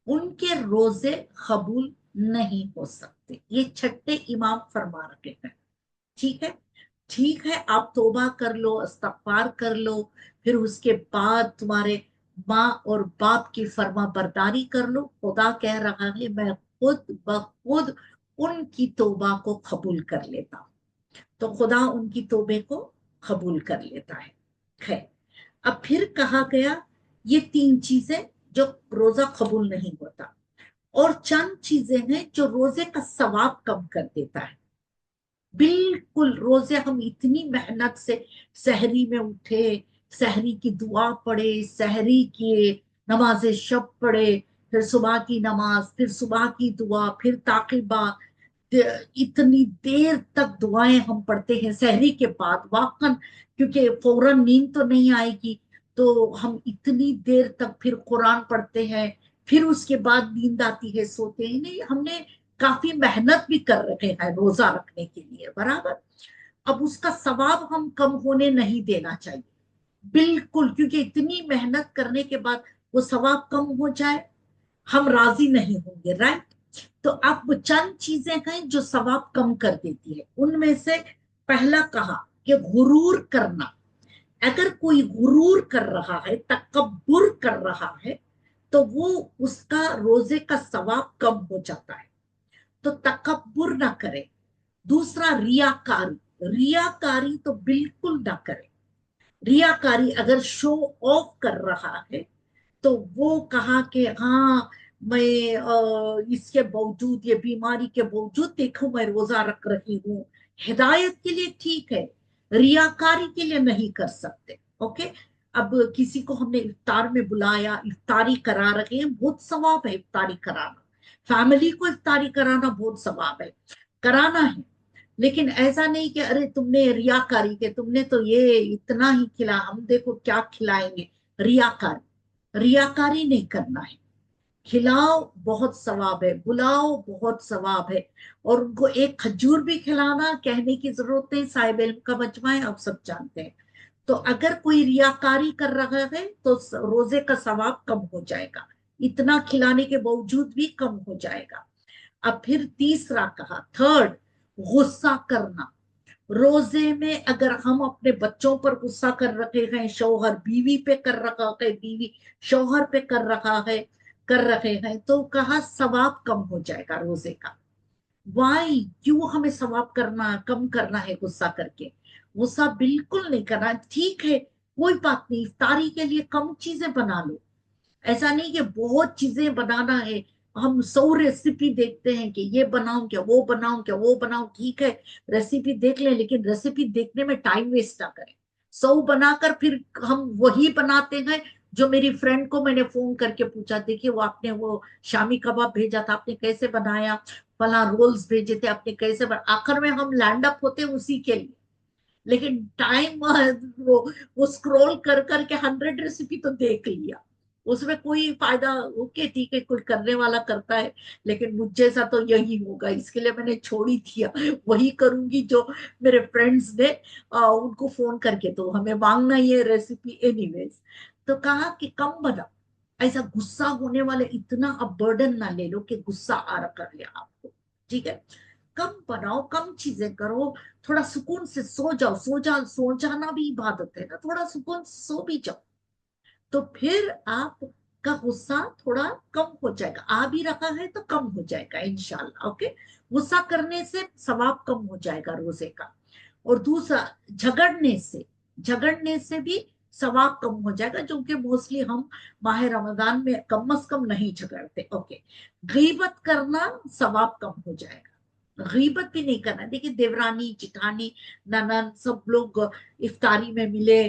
उनके रोजे कबूल नहीं हो सकते। ये छठे इमाम फरमा रहे हैं। ठीक है। ठीक है, आप तौबा कर लो, इस्तगफार कर लो, फिर उसके बाद तुम्हारे माँ और बाप की फर्मा बरदारी कर लो। खुदा कह रहा है मैं खुद ब खुद उनकी तौबा को कबूल कर लेता हूं। तो खुदा उनकी तौबे को कबूल कर लेता है। खैर, अब फिर कहा गया ये 3 चीजें जो रोजा कबूल नहीं होता, और चंद चीजें हैं जो रोजे का सवाब कम कर देता है। बिल्कुल रोजे हम इतनी मेहनत से सहरी में उठे, सहरी की दुआ पढ़े, सहरी किए, नमाज शब पढ़े, फिर सुबह की नमाज, फिर सुबह की दुआ, फिर ताकीबा, इतनी देर तक दुआएं हम पढ़ते हैं सहरी के बाद वाकन, क्योंकि फौरन नींद तो नहीं आएगी, तो हम इतनी देर तक फिर कुरान पढ़ते हैं, फिर उसके बाद नींद आती है, सोते हैं। नहीं, हमने काफी मेहनत भी कर रखे हैं रोजा रखने के लिए, बराबर। अब उसका सवाब हम कम होने नहीं देना चाहिए, बिल्कुल, क्योंकि इतनी मेहनत करने के बाद वो सवाब कम हो जाए, हम राजी नहीं होंगे, राइट। तो अब चंद चीजें हैं जो सवाब कम कर देती है। उनमें से पहला कहा कि गुरूर करना। अगर कोई गुरूर कर रहा है, तकब्बुर कर रहा है, तो वो उसका रोजे का सवाब कम हो जाता है, तो तकब्बुर ना करे। दूसरा रियाकारी, रियाकारी तो बिल्कुल ना करे। रियाकारी अगर शो ऑफ कर रहा है, तो वो कहा कि हाँ मैं इसके बावजूद, ये बीमारी के बावजूद देखो मैं रोजा रख रही हूँ, हिदायत के लिए ठीक है, रियाकारी के लिए नहीं कर सकते। ओके। अब किसी को हमने इफ्तार में बुलाया, इफ्तारी करा रहे हैं, बहुत सवाब है इफ्तारी कराना, फैमिली को इफ्तारी कराना बहुत सवाब है, कराना है। लेकिन ऐसा नहीं कि अरे तुमने रियाकारी के, तुमने तो ये इतना ही खिला, हम देखो क्या खिलाएंगे, रियाकारी, रियाकारी नहीं करना है। खिलाओ बहुत सवाब है, बुलाओ बहुत सवाब है, और उनको एक खजूर भी खिलाना, कहने की जरूरत नहीं, साहिब इल्म का मजमा है, आप सब जानते हैं। तो अगर कोई रियाकारी कर रहा है तो रोजे का सवाब कम हो जाएगा, इतना खिलाने के बावजूद भी कम हो जाएगा। अब फिर तीसरा कहा, थर्ड, गुस्सा करना। रोजे में अगर हम अपने बच्चों पर गुस्सा कर रखे हैं, शौहर बीवी पे कर रखा है, बीवी शौहर पे कर रखा है, कर रहे हैं, तो कहा सवाब कम हो जाएगा रोजे का। वाई, क्यों हमें सवाब करना, कम करना है गुस्सा करके? गुस्सा बिल्कुल नहीं करना, ठीक है कोई बात नहीं, इफ्तारी के लिए कम चीजें बना लो, ऐसा नहीं कि बहुत चीजें बनाना है। हम 100 रेसिपी देखते हैं कि ये बनाऊं क्या, वो बनाऊं क्या, वो बनाऊं, ठीक है रेसिपी देख लें, लेकिन रेसिपी देखने में टाइम वेस्ट ना करें। 100 बनाकर फिर हम वही बनाते हैं। जो मेरी फ्रेंड को मैंने फोन करके पूछा, देखिए वो आपने वो शामी कबाब भेजा था, आपने कैसे बनाया, फला रोल्स भेजे थे आपने कैसे आखिर में हम लैंड अप होते उसी के लिए। लेकिन टाइम वो स्क्रॉल कर करके 100 रेसिपी तो देख लिया, उसमें कोई फायदा। ओके ठीक है, कोई करने वाला करता है, लेकिन मुझ जैसा तो यही होगा, इसके लिए मैंने छोड़ ही दिया। वही करूंगी जो मेरे फ्रेंड्स ने उनको फोन करके, तो हमें मांगना ये रेसिपी एनीवेज। तो कहा कि कम बनाओ, ऐसा गुस्सा होने वाले इतना अब बर्डन ना ले लो कि गुस्सा आ रहा कर लिया आपको, ठीक है। कम बनाओ, कम चीजें करो, थोड़ा सुकून से सो जाओ, सो जाना भी इबादत है ना, थोड़ा सुकून से सो भी जाओ, तो फिर आपका गुस्सा थोड़ा कम हो जाएगा। आ भी रखा है तो कम हो जाएगा इंशाल्लाह। ओके, गुस्सा करने से सवाब कम हो जाएगा रोजे का। और दूसरा, झगड़ने से भी सवाब कम हो जाएगा, जो कि मोस्टली हम माह रमजान में कम अज कम नहीं झगड़ते। ओके, गीबत करना सवाब कम हो जाएगा, गीबत भी नहीं करना। देखिए देवरानी जिठानी ननद सब लोग इफ्तारी में मिले,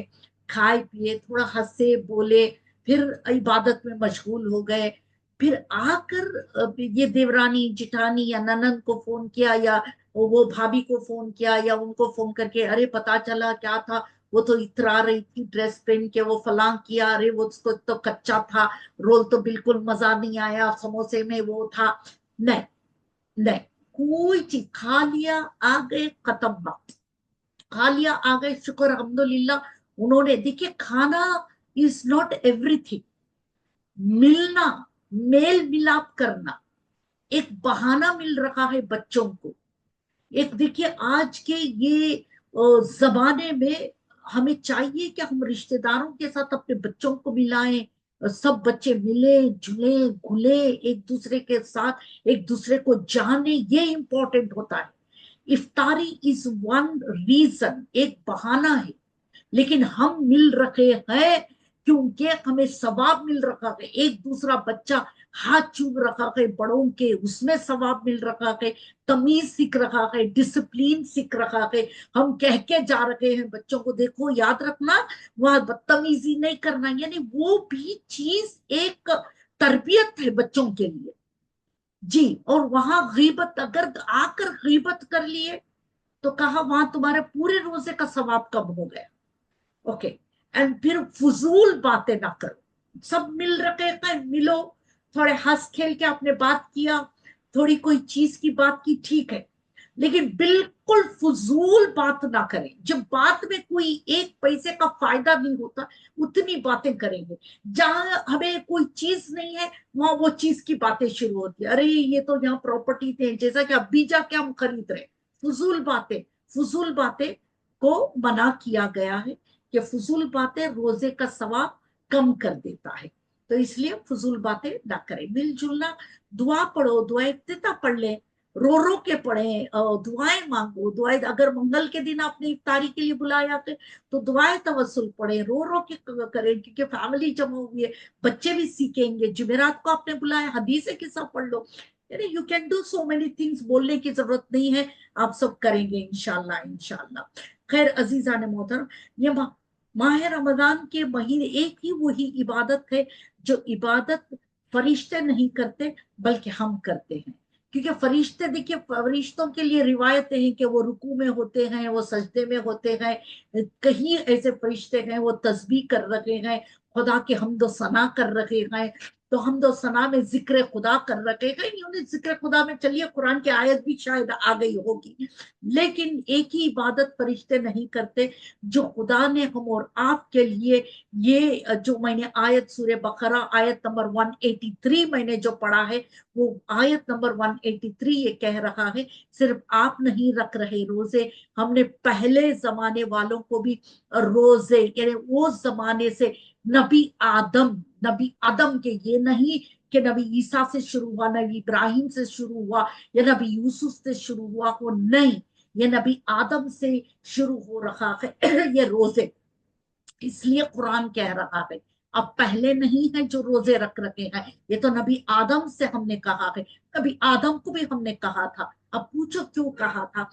खाए पिए, थोड़ा हंसे बोले, फिर इबादत में मशगूल हो गए, फिर आकर ये देवरानी जिठानी या ननद को फोन किया, या वो भाभी को फोन किया, या उनको फोन करके अरे पता चला क्या था, वो तो इतरा रही थी ड्रेस पहन के, वो फलां किया, अरे वो उसको तो कच्चा था, रोल तो बिल्कुल मजा नहीं आया, समोसे में वो था। नहीं, नहीं, कोई चीज खा लिया आ गए, खत्म बात, खा लिया आ गए, शुक्र अल्हम्दुलिल्लाह। उन्होंने, देखिए खाना इज नॉट एवरीथिंग, मिलना, मेल मिलाप करना, एक बहाना मिल रहा है बच्चों को। एक देखिए आज के ये जमाने में हमें चाहिए कि हम रिश्तेदारों के साथ अपने बच्चों को मिलाएं, सब बच्चे मिले जुले घुले एक दूसरे के साथ, एक दूसरे को जाने, ये इंपॉर्टेंट होता है। इफ्तारी इज वन रीजन, एक बहाना है, लेकिन हम मिल रहे हैं क्योंकि हमें सवाब मिल रहा है। एक दूसरा बच्चा हाथ चूम रहा है बड़ों के, उसमें सवाब मिल रहा है, तमीज सीख रहा है, डिसिप्लिन सीख रहा है। हम कह के जा रहे हैं बच्चों को, देखो याद रखना वह बदतमीजी नहीं करना, यानी वो भी चीज एक तरबियत है बच्चों के लिए जी। और वहां गीबत, अगर आकर गीबत कर लिए तो कहा वहां तुम्हारे पूरे रोजे का सवाब कम हो गया। ओके, एंड फिर फजूल बातें ना करो, सब मिल रखे हैं, मिलो, थोड़े हंस खेल के आपने बात किया, थोड़ी कोई चीज की बात की, ठीक है, लेकिन बिल्कुल फजूल बात ना करें। जब बात में कोई एक पैसे का फायदा नहीं होता उतनी बातें करेंगे। जहां हमें कोई चीज नहीं है वहां वो चीज की बातें शुरू होती है, अरे ये तो यहाँ प्रॉपर्टी थे, जैसा कि अभी जाके हम खरीद रहे। फजूल बातें, फजूल बातें को मना किया गया है कि फजूल बातें रोजे का सवाब कम कर देता है। तो इसलिए फजूल बातें ना करें, मिलजुलना, दुआ पढ़ो, दुआ इफ्तिता पढ़ ले, रो रो के पढ़े, दुआएं मांगो, दुआएं, अगर मंगल के दिन आपने इफ्तारी के लिए बुलाया तो दुआएं तवस्सुल पढ़े, रो रो के करें, क्योंकि फैमिली जमा हुई है, बच्चे भी सीखेंगे। जुमेरात को आपने बुलाया, हदीस के साथ पढ़ लो, यानी you can do so many things, बोलने की जरूरत नहीं है, आप सब करेंगे इंशाल्लाह इंशाल्लाह। खैर अजीजा ने मोहतरम, ये माह रमजान के महीने एक ही वही इबादत है जो इबादत फरिश्ते नहीं करते बल्कि हम करते हैं। क्योंकि फरिश्ते, देखिए फरिश्तों के लिए रिवायतें हैं कि वो रुकू में होते हैं, वो सजदे में होते हैं, कहीं ऐसे फरिश्ते हैं वो तस्बीह कर रहे हैं, खुदा के हमदो सना कर रहे हैं, तो हमदो सना में जिक्र खुदा कर रखे हैं, उन्हें जिक्र खुदा में, चलिए कुरान की आयत भी शायद आ गई होगी, लेकिन एक ही इबादत फरिश्ते नहीं करते जो खुदा ने हम और आपके लिए, ये जो मैंने आयत सूरह बकरा आयत नंबर 183 मैंने जो पढ़ा है, वो आयत नंबर 183 ये कह रहा है, सिर्फ आप नहीं रख रहे रोजे, हमने पहले जमाने वालों को भी रोजे, यानी वो जमाने से नबी आदम के, ये नहीं कि नबी ईसा से शुरू हुआ, नबी इब्राहिम से शुरू हुआ या नबी यूसुफ से शुरू हुआ, वो नहीं, ये नबी आदम से शुरू हो रहा है ये रोजे। इसलिए कुरान कह रहा है अब पहले नहीं है जो रोजे रख रखे हैं, ये तो नबी आदम से हमने कहा है, नबी आदम को भी हमने कहा था। अब पूछो क्यों कहा था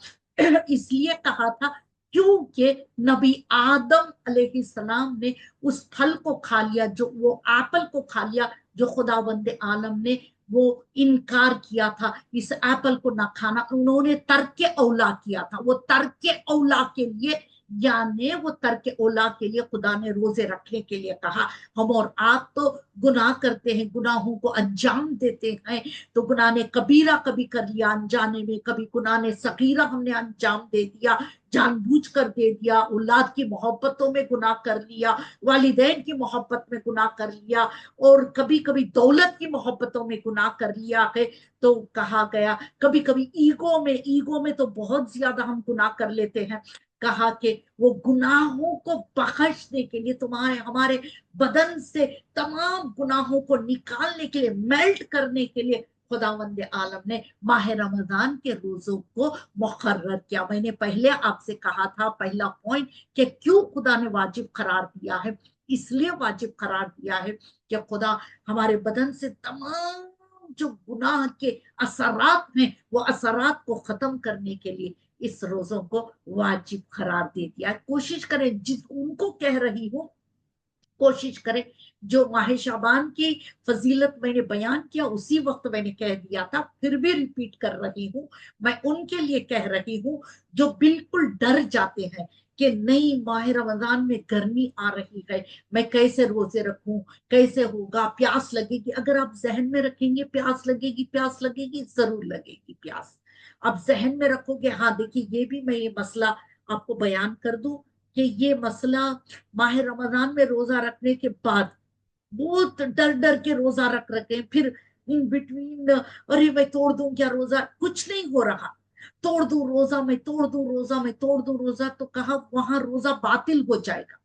इसलिए कहा था क्योंकि नबी आदम अलैहिस्सलाम ने उस फल को खा लिया, जो वो एप्पल को खा लिया जो खुदावंद आलम ने वो इनकार किया था, इस एप्पल को ना खाना, उन्होंने तर्क औला किया था। वो तर्क औला के लिए, यानी वो तर्क औला के लिए खुदा ने रोजे रखने के लिए कहा। हम और आप तो गुनाह करते हैं, गुनाहों को अंजाम देते हैं, तो गुनाह ने कबीरा कभी कर लिया अनजाने में, कभी गुनाह ने सगीरा हमने अंजाम दे दिया, जानबूझ कर दे दिया, औलाद की मोहब्बतों में गुनाह कर लिया, वालिदैन की मोहब्बत में गुनाह कर लिया, और कभी कभी दौलत की मोहब्बतों में गुनाह कर लिया है। तो कहा गया कभी कभी ईगो में तो बहुत ज्यादा हम गुनाह कर लेते हैं। कहा कि वो गुनाहों को बख्शने के लिए, तुम्हारे हमारे बदन से तमाम गुनाहों को निकालने के लिए, मेल्ट करने के लिए खुदावंद आलम ने माह रमजान के रोजों को मुकर्रर किया। मैंने पहले आपसे कहा था पहला पॉइंट कि क्यों खुदा ने वाजिब करार दिया है, इसलिए वाजिब करार दिया है कि खुदा हमारे बदन से तमाम जो गुनाह के असरात हैं वो असरात को खत्म करने के लिए इस रोजों को वाजिब करार दे दिया। कोशिश करें, जिस उनको कह रही हूं, कोशिश करें, जो माह शाबान की फजीलत मैंने बयान किया उसी वक्त मैंने कह दिया था, फिर भी रिपीट कर रही हूं, मैं उनके लिए कह रही हूं जो बिल्कुल डर जाते हैं कि नहीं माह रमजान में गर्मी आ रही है, मैं कैसे रोजे रखूं, कैसे होगा, प्यास लगेगी। अगर आप जहन में रखेंगे प्यास लगेगी, प्यास लगेगी, जरूर लगेगी प्यास, आप जहन में रखोगे। हाँ देखिए, ये भी मैं ये मसला आपको बयान कर दूं कि ये मसला माह रमजान में रोजा रखने के बाद बहुत डर डर के रोजा रख रखे हैं, फिर इन बिटवीन अरे मैं तोड़ दूं क्या रोजा, कुछ नहीं हो रहा, तोड़ दूं रोजा, मैं तोड़ दूं रोजा, मैं तोड़ दूं रोजा, तो कहा वहां रोजा बातिल हो जाएगा।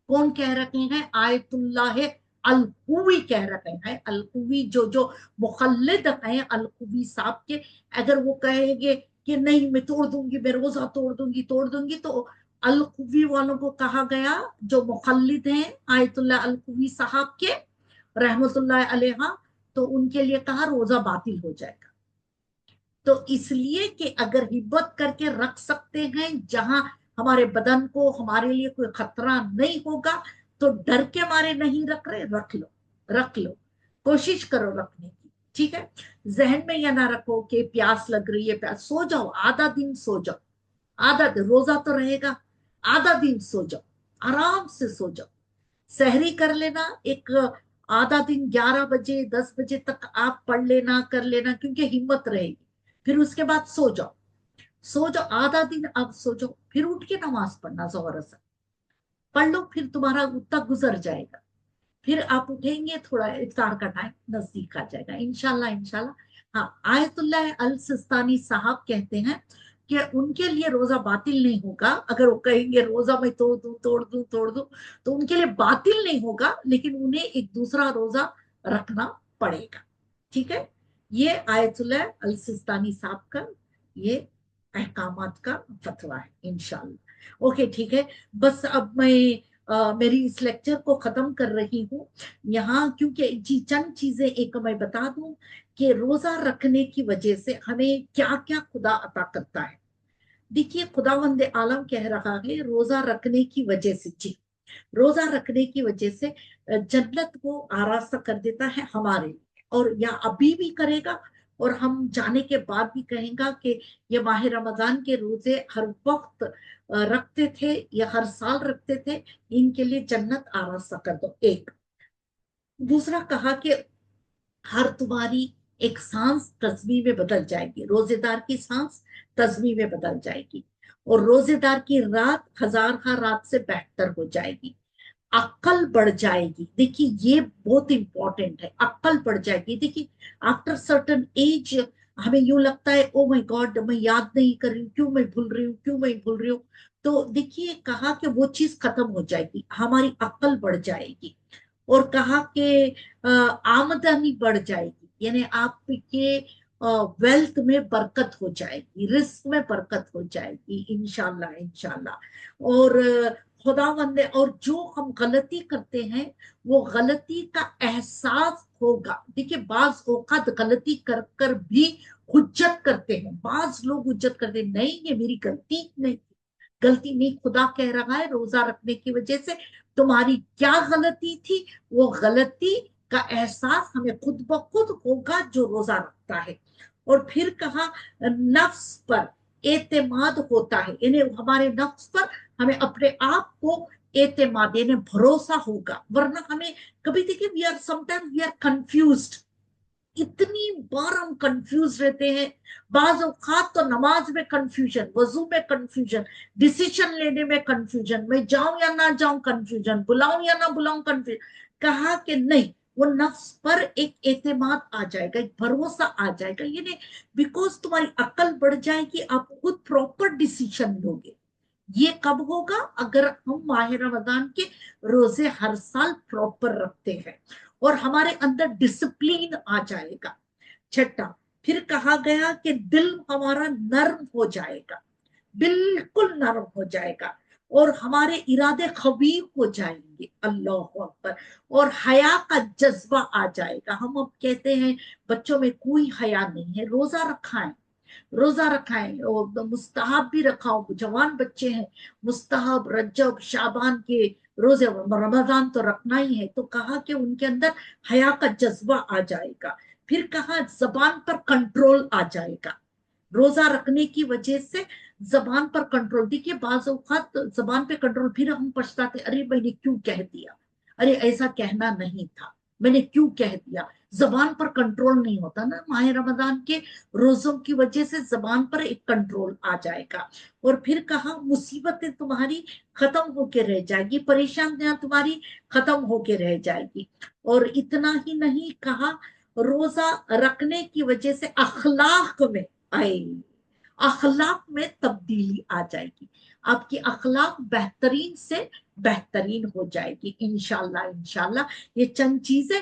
कौन कह रखे हैं? आयतुल्लाह अलकुवी कह रखे हैं। अलकुवी जो जो मुखल्लिद हैं अलकुवी साहब के, अगर वो कहेंगे कि नहीं मैं तोड़ दूंगी, मैं रोजा तोड़ दूंगी, तो अल-कुवी वालों को कहा गया, जो मुखल्लिद हैं आयतुल्लाह अल-कुवी साहब के रहमतुल्लाह अलैहा, तो उनके लिए कहा रोजा बातिल हो जाएगा। तो इसलिए कि अगर हिम्मत करके रख सकते हैं जहां हमारे बदन को, हमारे लिए कोई खतरा नहीं होगा, तो डर के मारे नहीं रख रहे, रख लो, कोशिश करो रखने की, ठीक है। जहन में यह ना रखो कि प्यास लग रही है, प्यास, सो जाओ, आधा दिन सो जाओ, आधा दिन रोजा तो रहेगा, आधा दिन सो जाओ, आराम से सो जाओ, सहरी कर लेना, एक आधा दिन 11 बजे 10 बजे तक आप पढ़ लेना, कर लेना, क्योंकि हिम्मत रहेगी। फिर उसके बाद सो जाओ, आधा दिन अब सो जाओ, फिर उठ के नमाज पढ़ना, जोहर असर पढ़ लो, फिर तुम्हारा उतना गुजर जाएगा। फिर आप उठेंगे, थोड़ा इफ्तार का टाइम नजदीक आ जाएगा, इंशाल्लाह इंशाल्लाह। हाँ, आयतुल्लाह अल सिस्तानी साहब कहते हैं कि उनके लिए रोजा बातिल नहीं होगा, अगर वो कहेंगे रोजा मैं तोड़ दूं, तो उनके लिए बातिल नहीं होगा, लेकिन उन्हें एक दूसरा रोजा रखना पड़ेगा, ठीक है। ये आयतुल्लाह अल सिस्तानी साहब का ये अहकामात का फतवा है, इंशाल्लाह। ओके, ठीक है। बस अब मैं मेरी इस लेक्चर को खत्म कर रही हूँ यहाँ, क्योंकि जी चंद चीजें एक मैं बता दूं कि रोजा रखने की वजह से हमें क्या क्या खुदा अता करता है। देखिए, खुदावंद आलम कह रहा है रोजा रखने की वजह से, जी रोजा रखने की वजह से जन्नत को आरास्ता कर देता है हमारे लिए, और या अभी भी करेगा, और हम जाने के बाद भी कहेगा कि ये माह रमजान के रोजे हर वक्त रखते थे या हर साल रखते थे, इनके लिए जन्नत आरास्ता कर दो। एक दूसरा कहा कि हर तुम्हारी एक सांस तस्बीह में बदल जाएगी, रोजेदार की सांस तस्बीह में बदल जाएगी, और रोजेदार की रात हजार रात से बेहतर हो जाएगी, अक्ल बढ़ जाएगी। देखिए, ये बहुत इंपॉर्टेंट है, अक्ल बढ़ जाएगी। देखिए, आफ्टर सर्टन एज हमें यूं लगता है ओ माय गॉड मैं याद नहीं कर रही हूँ, क्यों मैं भूल रही हूँ। तो देखिए, कहा कि वो चीज खत्म हो जाएगी, हमारी अक्ल बढ़ जाएगी। और कहा कि आमदनी बढ़ जाएगी, यानी आपके वेल्थ में बरकत हो जाएगी, रिस्क में बरकत हो जाएगी, इंशाल्लाह इंशाल्लाह। और खुदावंद, और जो हम गलती करते हैं वो गलती का एहसास होगा। देखिए, बाज औकात गलती कर कर भी हुज्जत करते हैं, बाज लोग हुज्जत करते हैं, नहीं ये मेरी गलती नहीं, खुदा कह रहा है रोजा रखने की वजह से तुम्हारी क्या गलती थी, वो गलती का एहसास हमें खुद ब खुद होगा जो रोजा रखता है। और फिर कहा नफ्स पर एतमाद होता है, यानी हमारे नफ्स पर हमें अपने आप को एतमाद यानी भरोसा होगा, वरना हमें कभी देखिए we are sometimes we are confused, इतनी बार हम कंफ्यूज रहते हैं। बाज औकात तो नमाज में कंफ्यूजन, वजू में कंफ्यूजन, डिसीजन लेने में कंफ्यूजन, मैं जाऊं या ना जाऊं कंफ्यूजन, बुलाऊं या ना बुलाऊं कंफ्यूजन। कहा कि नहीं, वो नफ्स पर एक एतमाद आ जाएगा, एक भरोसा आ जाएगा, ये नहीं बिकॉज तुम्हारी अकल बढ़ जाएगी, आप खुद प्रॉपर डिसीजन लोगे। ये कब होगा? अगर हम माह रमजान के रोजे हर साल प्रॉपर रखते हैं और हमारे अंदर डिसिप्लिन आ जाएगा। छठा, फिर कहा गया कि दिल हमारा नर्म हो जाएगा, बिल्कुल नर्म हो जाएगा, और हमारे इरादे खबीर हो जाएंगे, अल्लाह अकबर। और हया का जज्बा आ जाएगा। हम अब कहते हैं बच्चों में कोई हया नहीं है, रोजा रखा है और मुस्तहाब भी रखा हो, जवान बच्चे हैं, मुस्तहाब रजब शाबान के रोजे, रमजान तो रखना ही है, तो कहा कि उनके अंदर हया का जज्बा आ जाएगा। फिर कहा जबान पर कंट्रोल आ जाएगा, रोजा रखने की वजह से जबान पर कंट्रोल। देखिए, बाज़ औक़ात जबान पे कंट्रोल, फिर हम पछताते अरे मैंने क्यों कह दिया, अरे ऐसा कहना नहीं था, मैंने क्यों कह दिया। जबान पर कंट्रोल नहीं होता ना, माह रमजान के रोजों की वजह से जबान पर एक कंट्रोल आ जाएगा। और फिर कहा मुसीबतें तुम्हारी खत्म होके रह जाएगी, परेशानियां तुम्हारी खत्म होके रह जाएगी। और इतना ही नहीं, कहा रोजा रखने की वजह से अखलाक में आए, अखलाक में तब्दीली आ जाएगी। آپ کی اخلاق بہترین سے بہترین ہو جائے گی انشاءاللہ انشاءاللہ. یہ چند چیزیں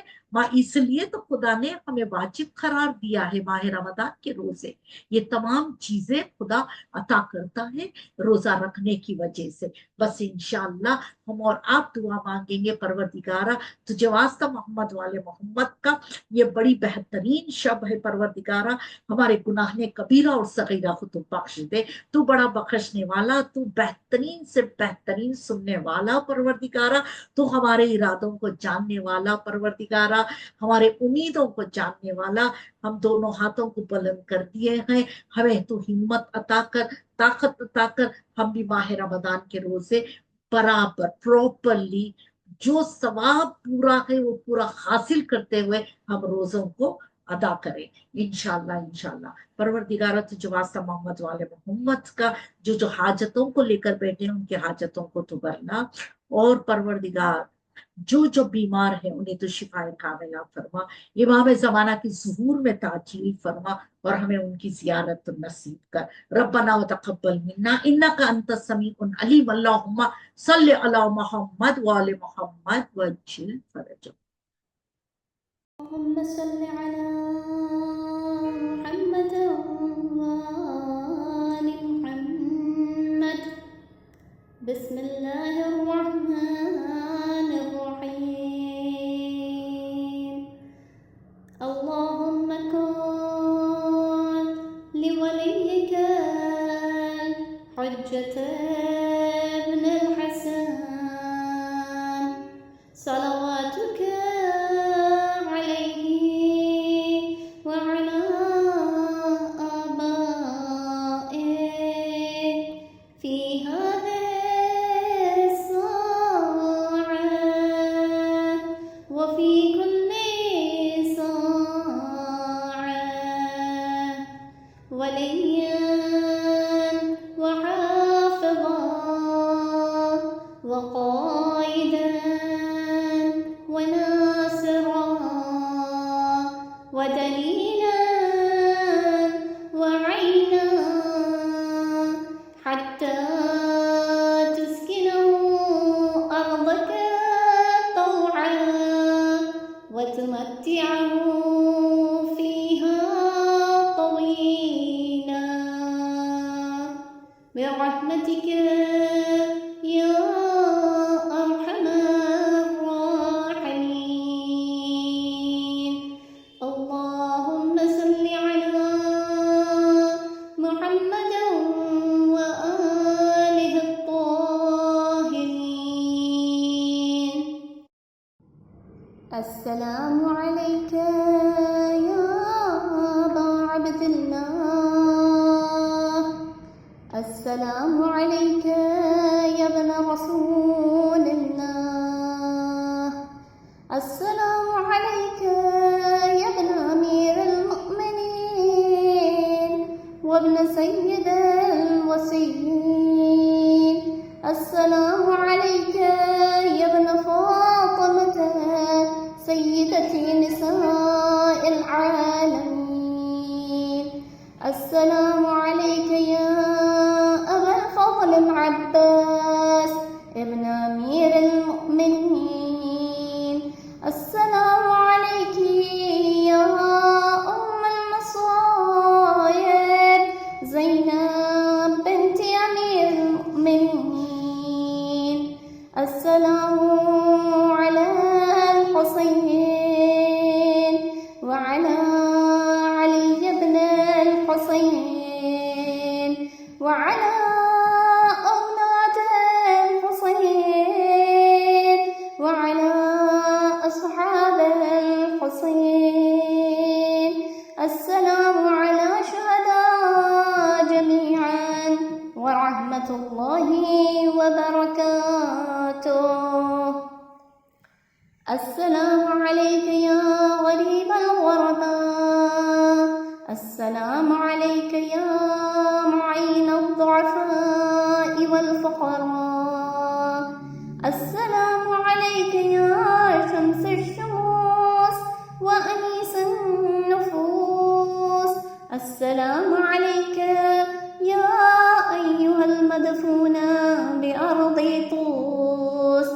اس لیے تو خدا نے ہمیں واجب قرار دیا ہے ماہ رمضان کے روزے. یہ تمام چیزیں خدا عطا کرتا ہے روزہ رکھنے کی وجہ سے. بس انشاءاللہ ہم اور آپ دعا مانگیں گے پروردگارہ تجھے واسطہ محمد والے محمد کا یہ بڑی بہترین شب ہے پروردگارہ ہمارے گناہ کبیرہ اور صغیرہ کو تو بخش دے. تو بڑا بخشنے والا تو بہترین سے بہترین سننے والا پروردگارہ تو ہمارے ارادوں کو جاننے والا پروردگارہ ہمارے امیدوں کو جاننے والا. ہم دونوں ہاتھوں کو بلند کر دیے ہیں ہمیں تو ہمت عطا کر طاقت عطا کر ہم بھی ماہ رمضان کے روزے برابر پراپرلی جو ثواب پورا ہے وہ پورا حاصل کرتے ہوئے ہم روزوں کو ادا کریں انشاءاللہ انشاءاللہ. پروردگارہ تجھے واسطہ محمد والے محمد کا جو حاجتوں کو لے کر بیٹھے ہیں ان کے حاجتوں کو تو بھرنا اور پروردگار جو بیمار ہیں انہیں تو شفائے کاملہ فرما. امام زمانہ کی ظہور میں تعجیل فرما اور ہمیں ان کی زیارت نصیب کر. ربنا وتقبل منا انک انت السمیع العلیم. اللہم صلی علی محمد وآل محمد وجل فرجہ. اللهم صل على محمد وآل محمد. بسم الله الرحمن الرحيم. اللهم كن لوليك الحجة ابن الحسن صلواتك برحمتك يا أرحم الراحمين. اللهم صل على محمد وآله الطاهرين. السلام عليك يا أبا عبد الله. السلام عليك يا ابن رسول الله. السلام عليك يا ابن أمير المؤمنين وابن سيد الوصيين. السلام عليك يا ابن فاطمة سيدة نساء العالمين. السلام عليك يا العباس ابن أمير المؤمنين. السلام عليك يا أم المصائب زينب بنت أمير المؤمنين. السلام على الحسين وعلى علي بن الحسين وعلى السلام على شهداء جميعا ورحمة الله وبركاته. السلام عليك يا غريب الغرباء. السلام عليك يا معين الضعفاء والفقراء. السلام عليك يا شمس الشموس وأنيس النفوس. السلام عليك يا أيها المدفون بأرض طوس،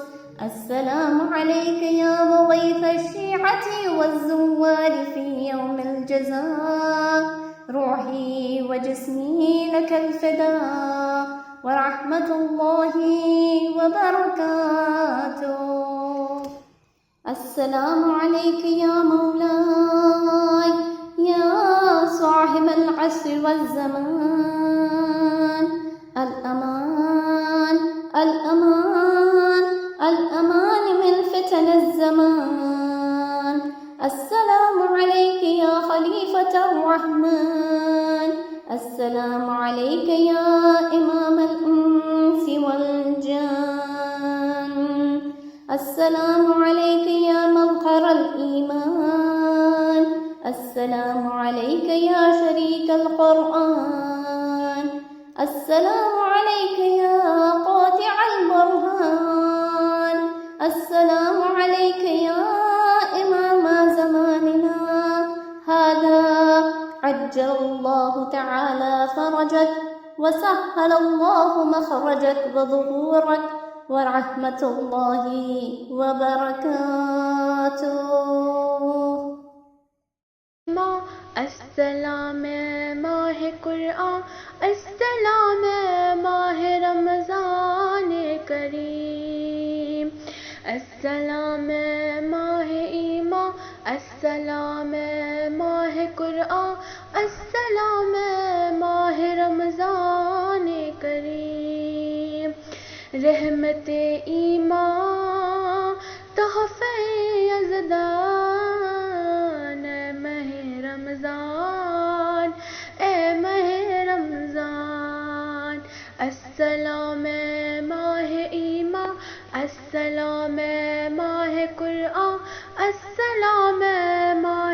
السلام عليك يا مغيث الشيعة والزوار في يوم الجزاء، روحي وجسمي لك الفداء ورحمة الله وبركاته. السلام عليك يا مولاي يا صاحب العصر والزمان، الأمان الأمان الأمان من فتن الزمان. السلام عليك يا خليفة الرحمن، السلام عليك يا إمام الإنس والجان، السلام عليك يا مظهر الإيمان، السلام عليك يا شريك القرآن، السلام عليك يا قاطع البرهان، السلام عليك يا إمام زماننا هذا، عجل الله تعالى فرجك وسهل الله مخرجك وظهورك ورحمة الله وبركاته. السلام ماہ قرآن، السلام ماہ رمضان کریم، السلام ماہ ایمان، السلام ماہ قرآن، السلام ماہ رمضان کریم، رحمت ایمان تحفہ یزدان، ماہ رمضان اے ماہ رمضان، السلام ماہ ایمان، السلام ماہ قرآن، السلام ماہ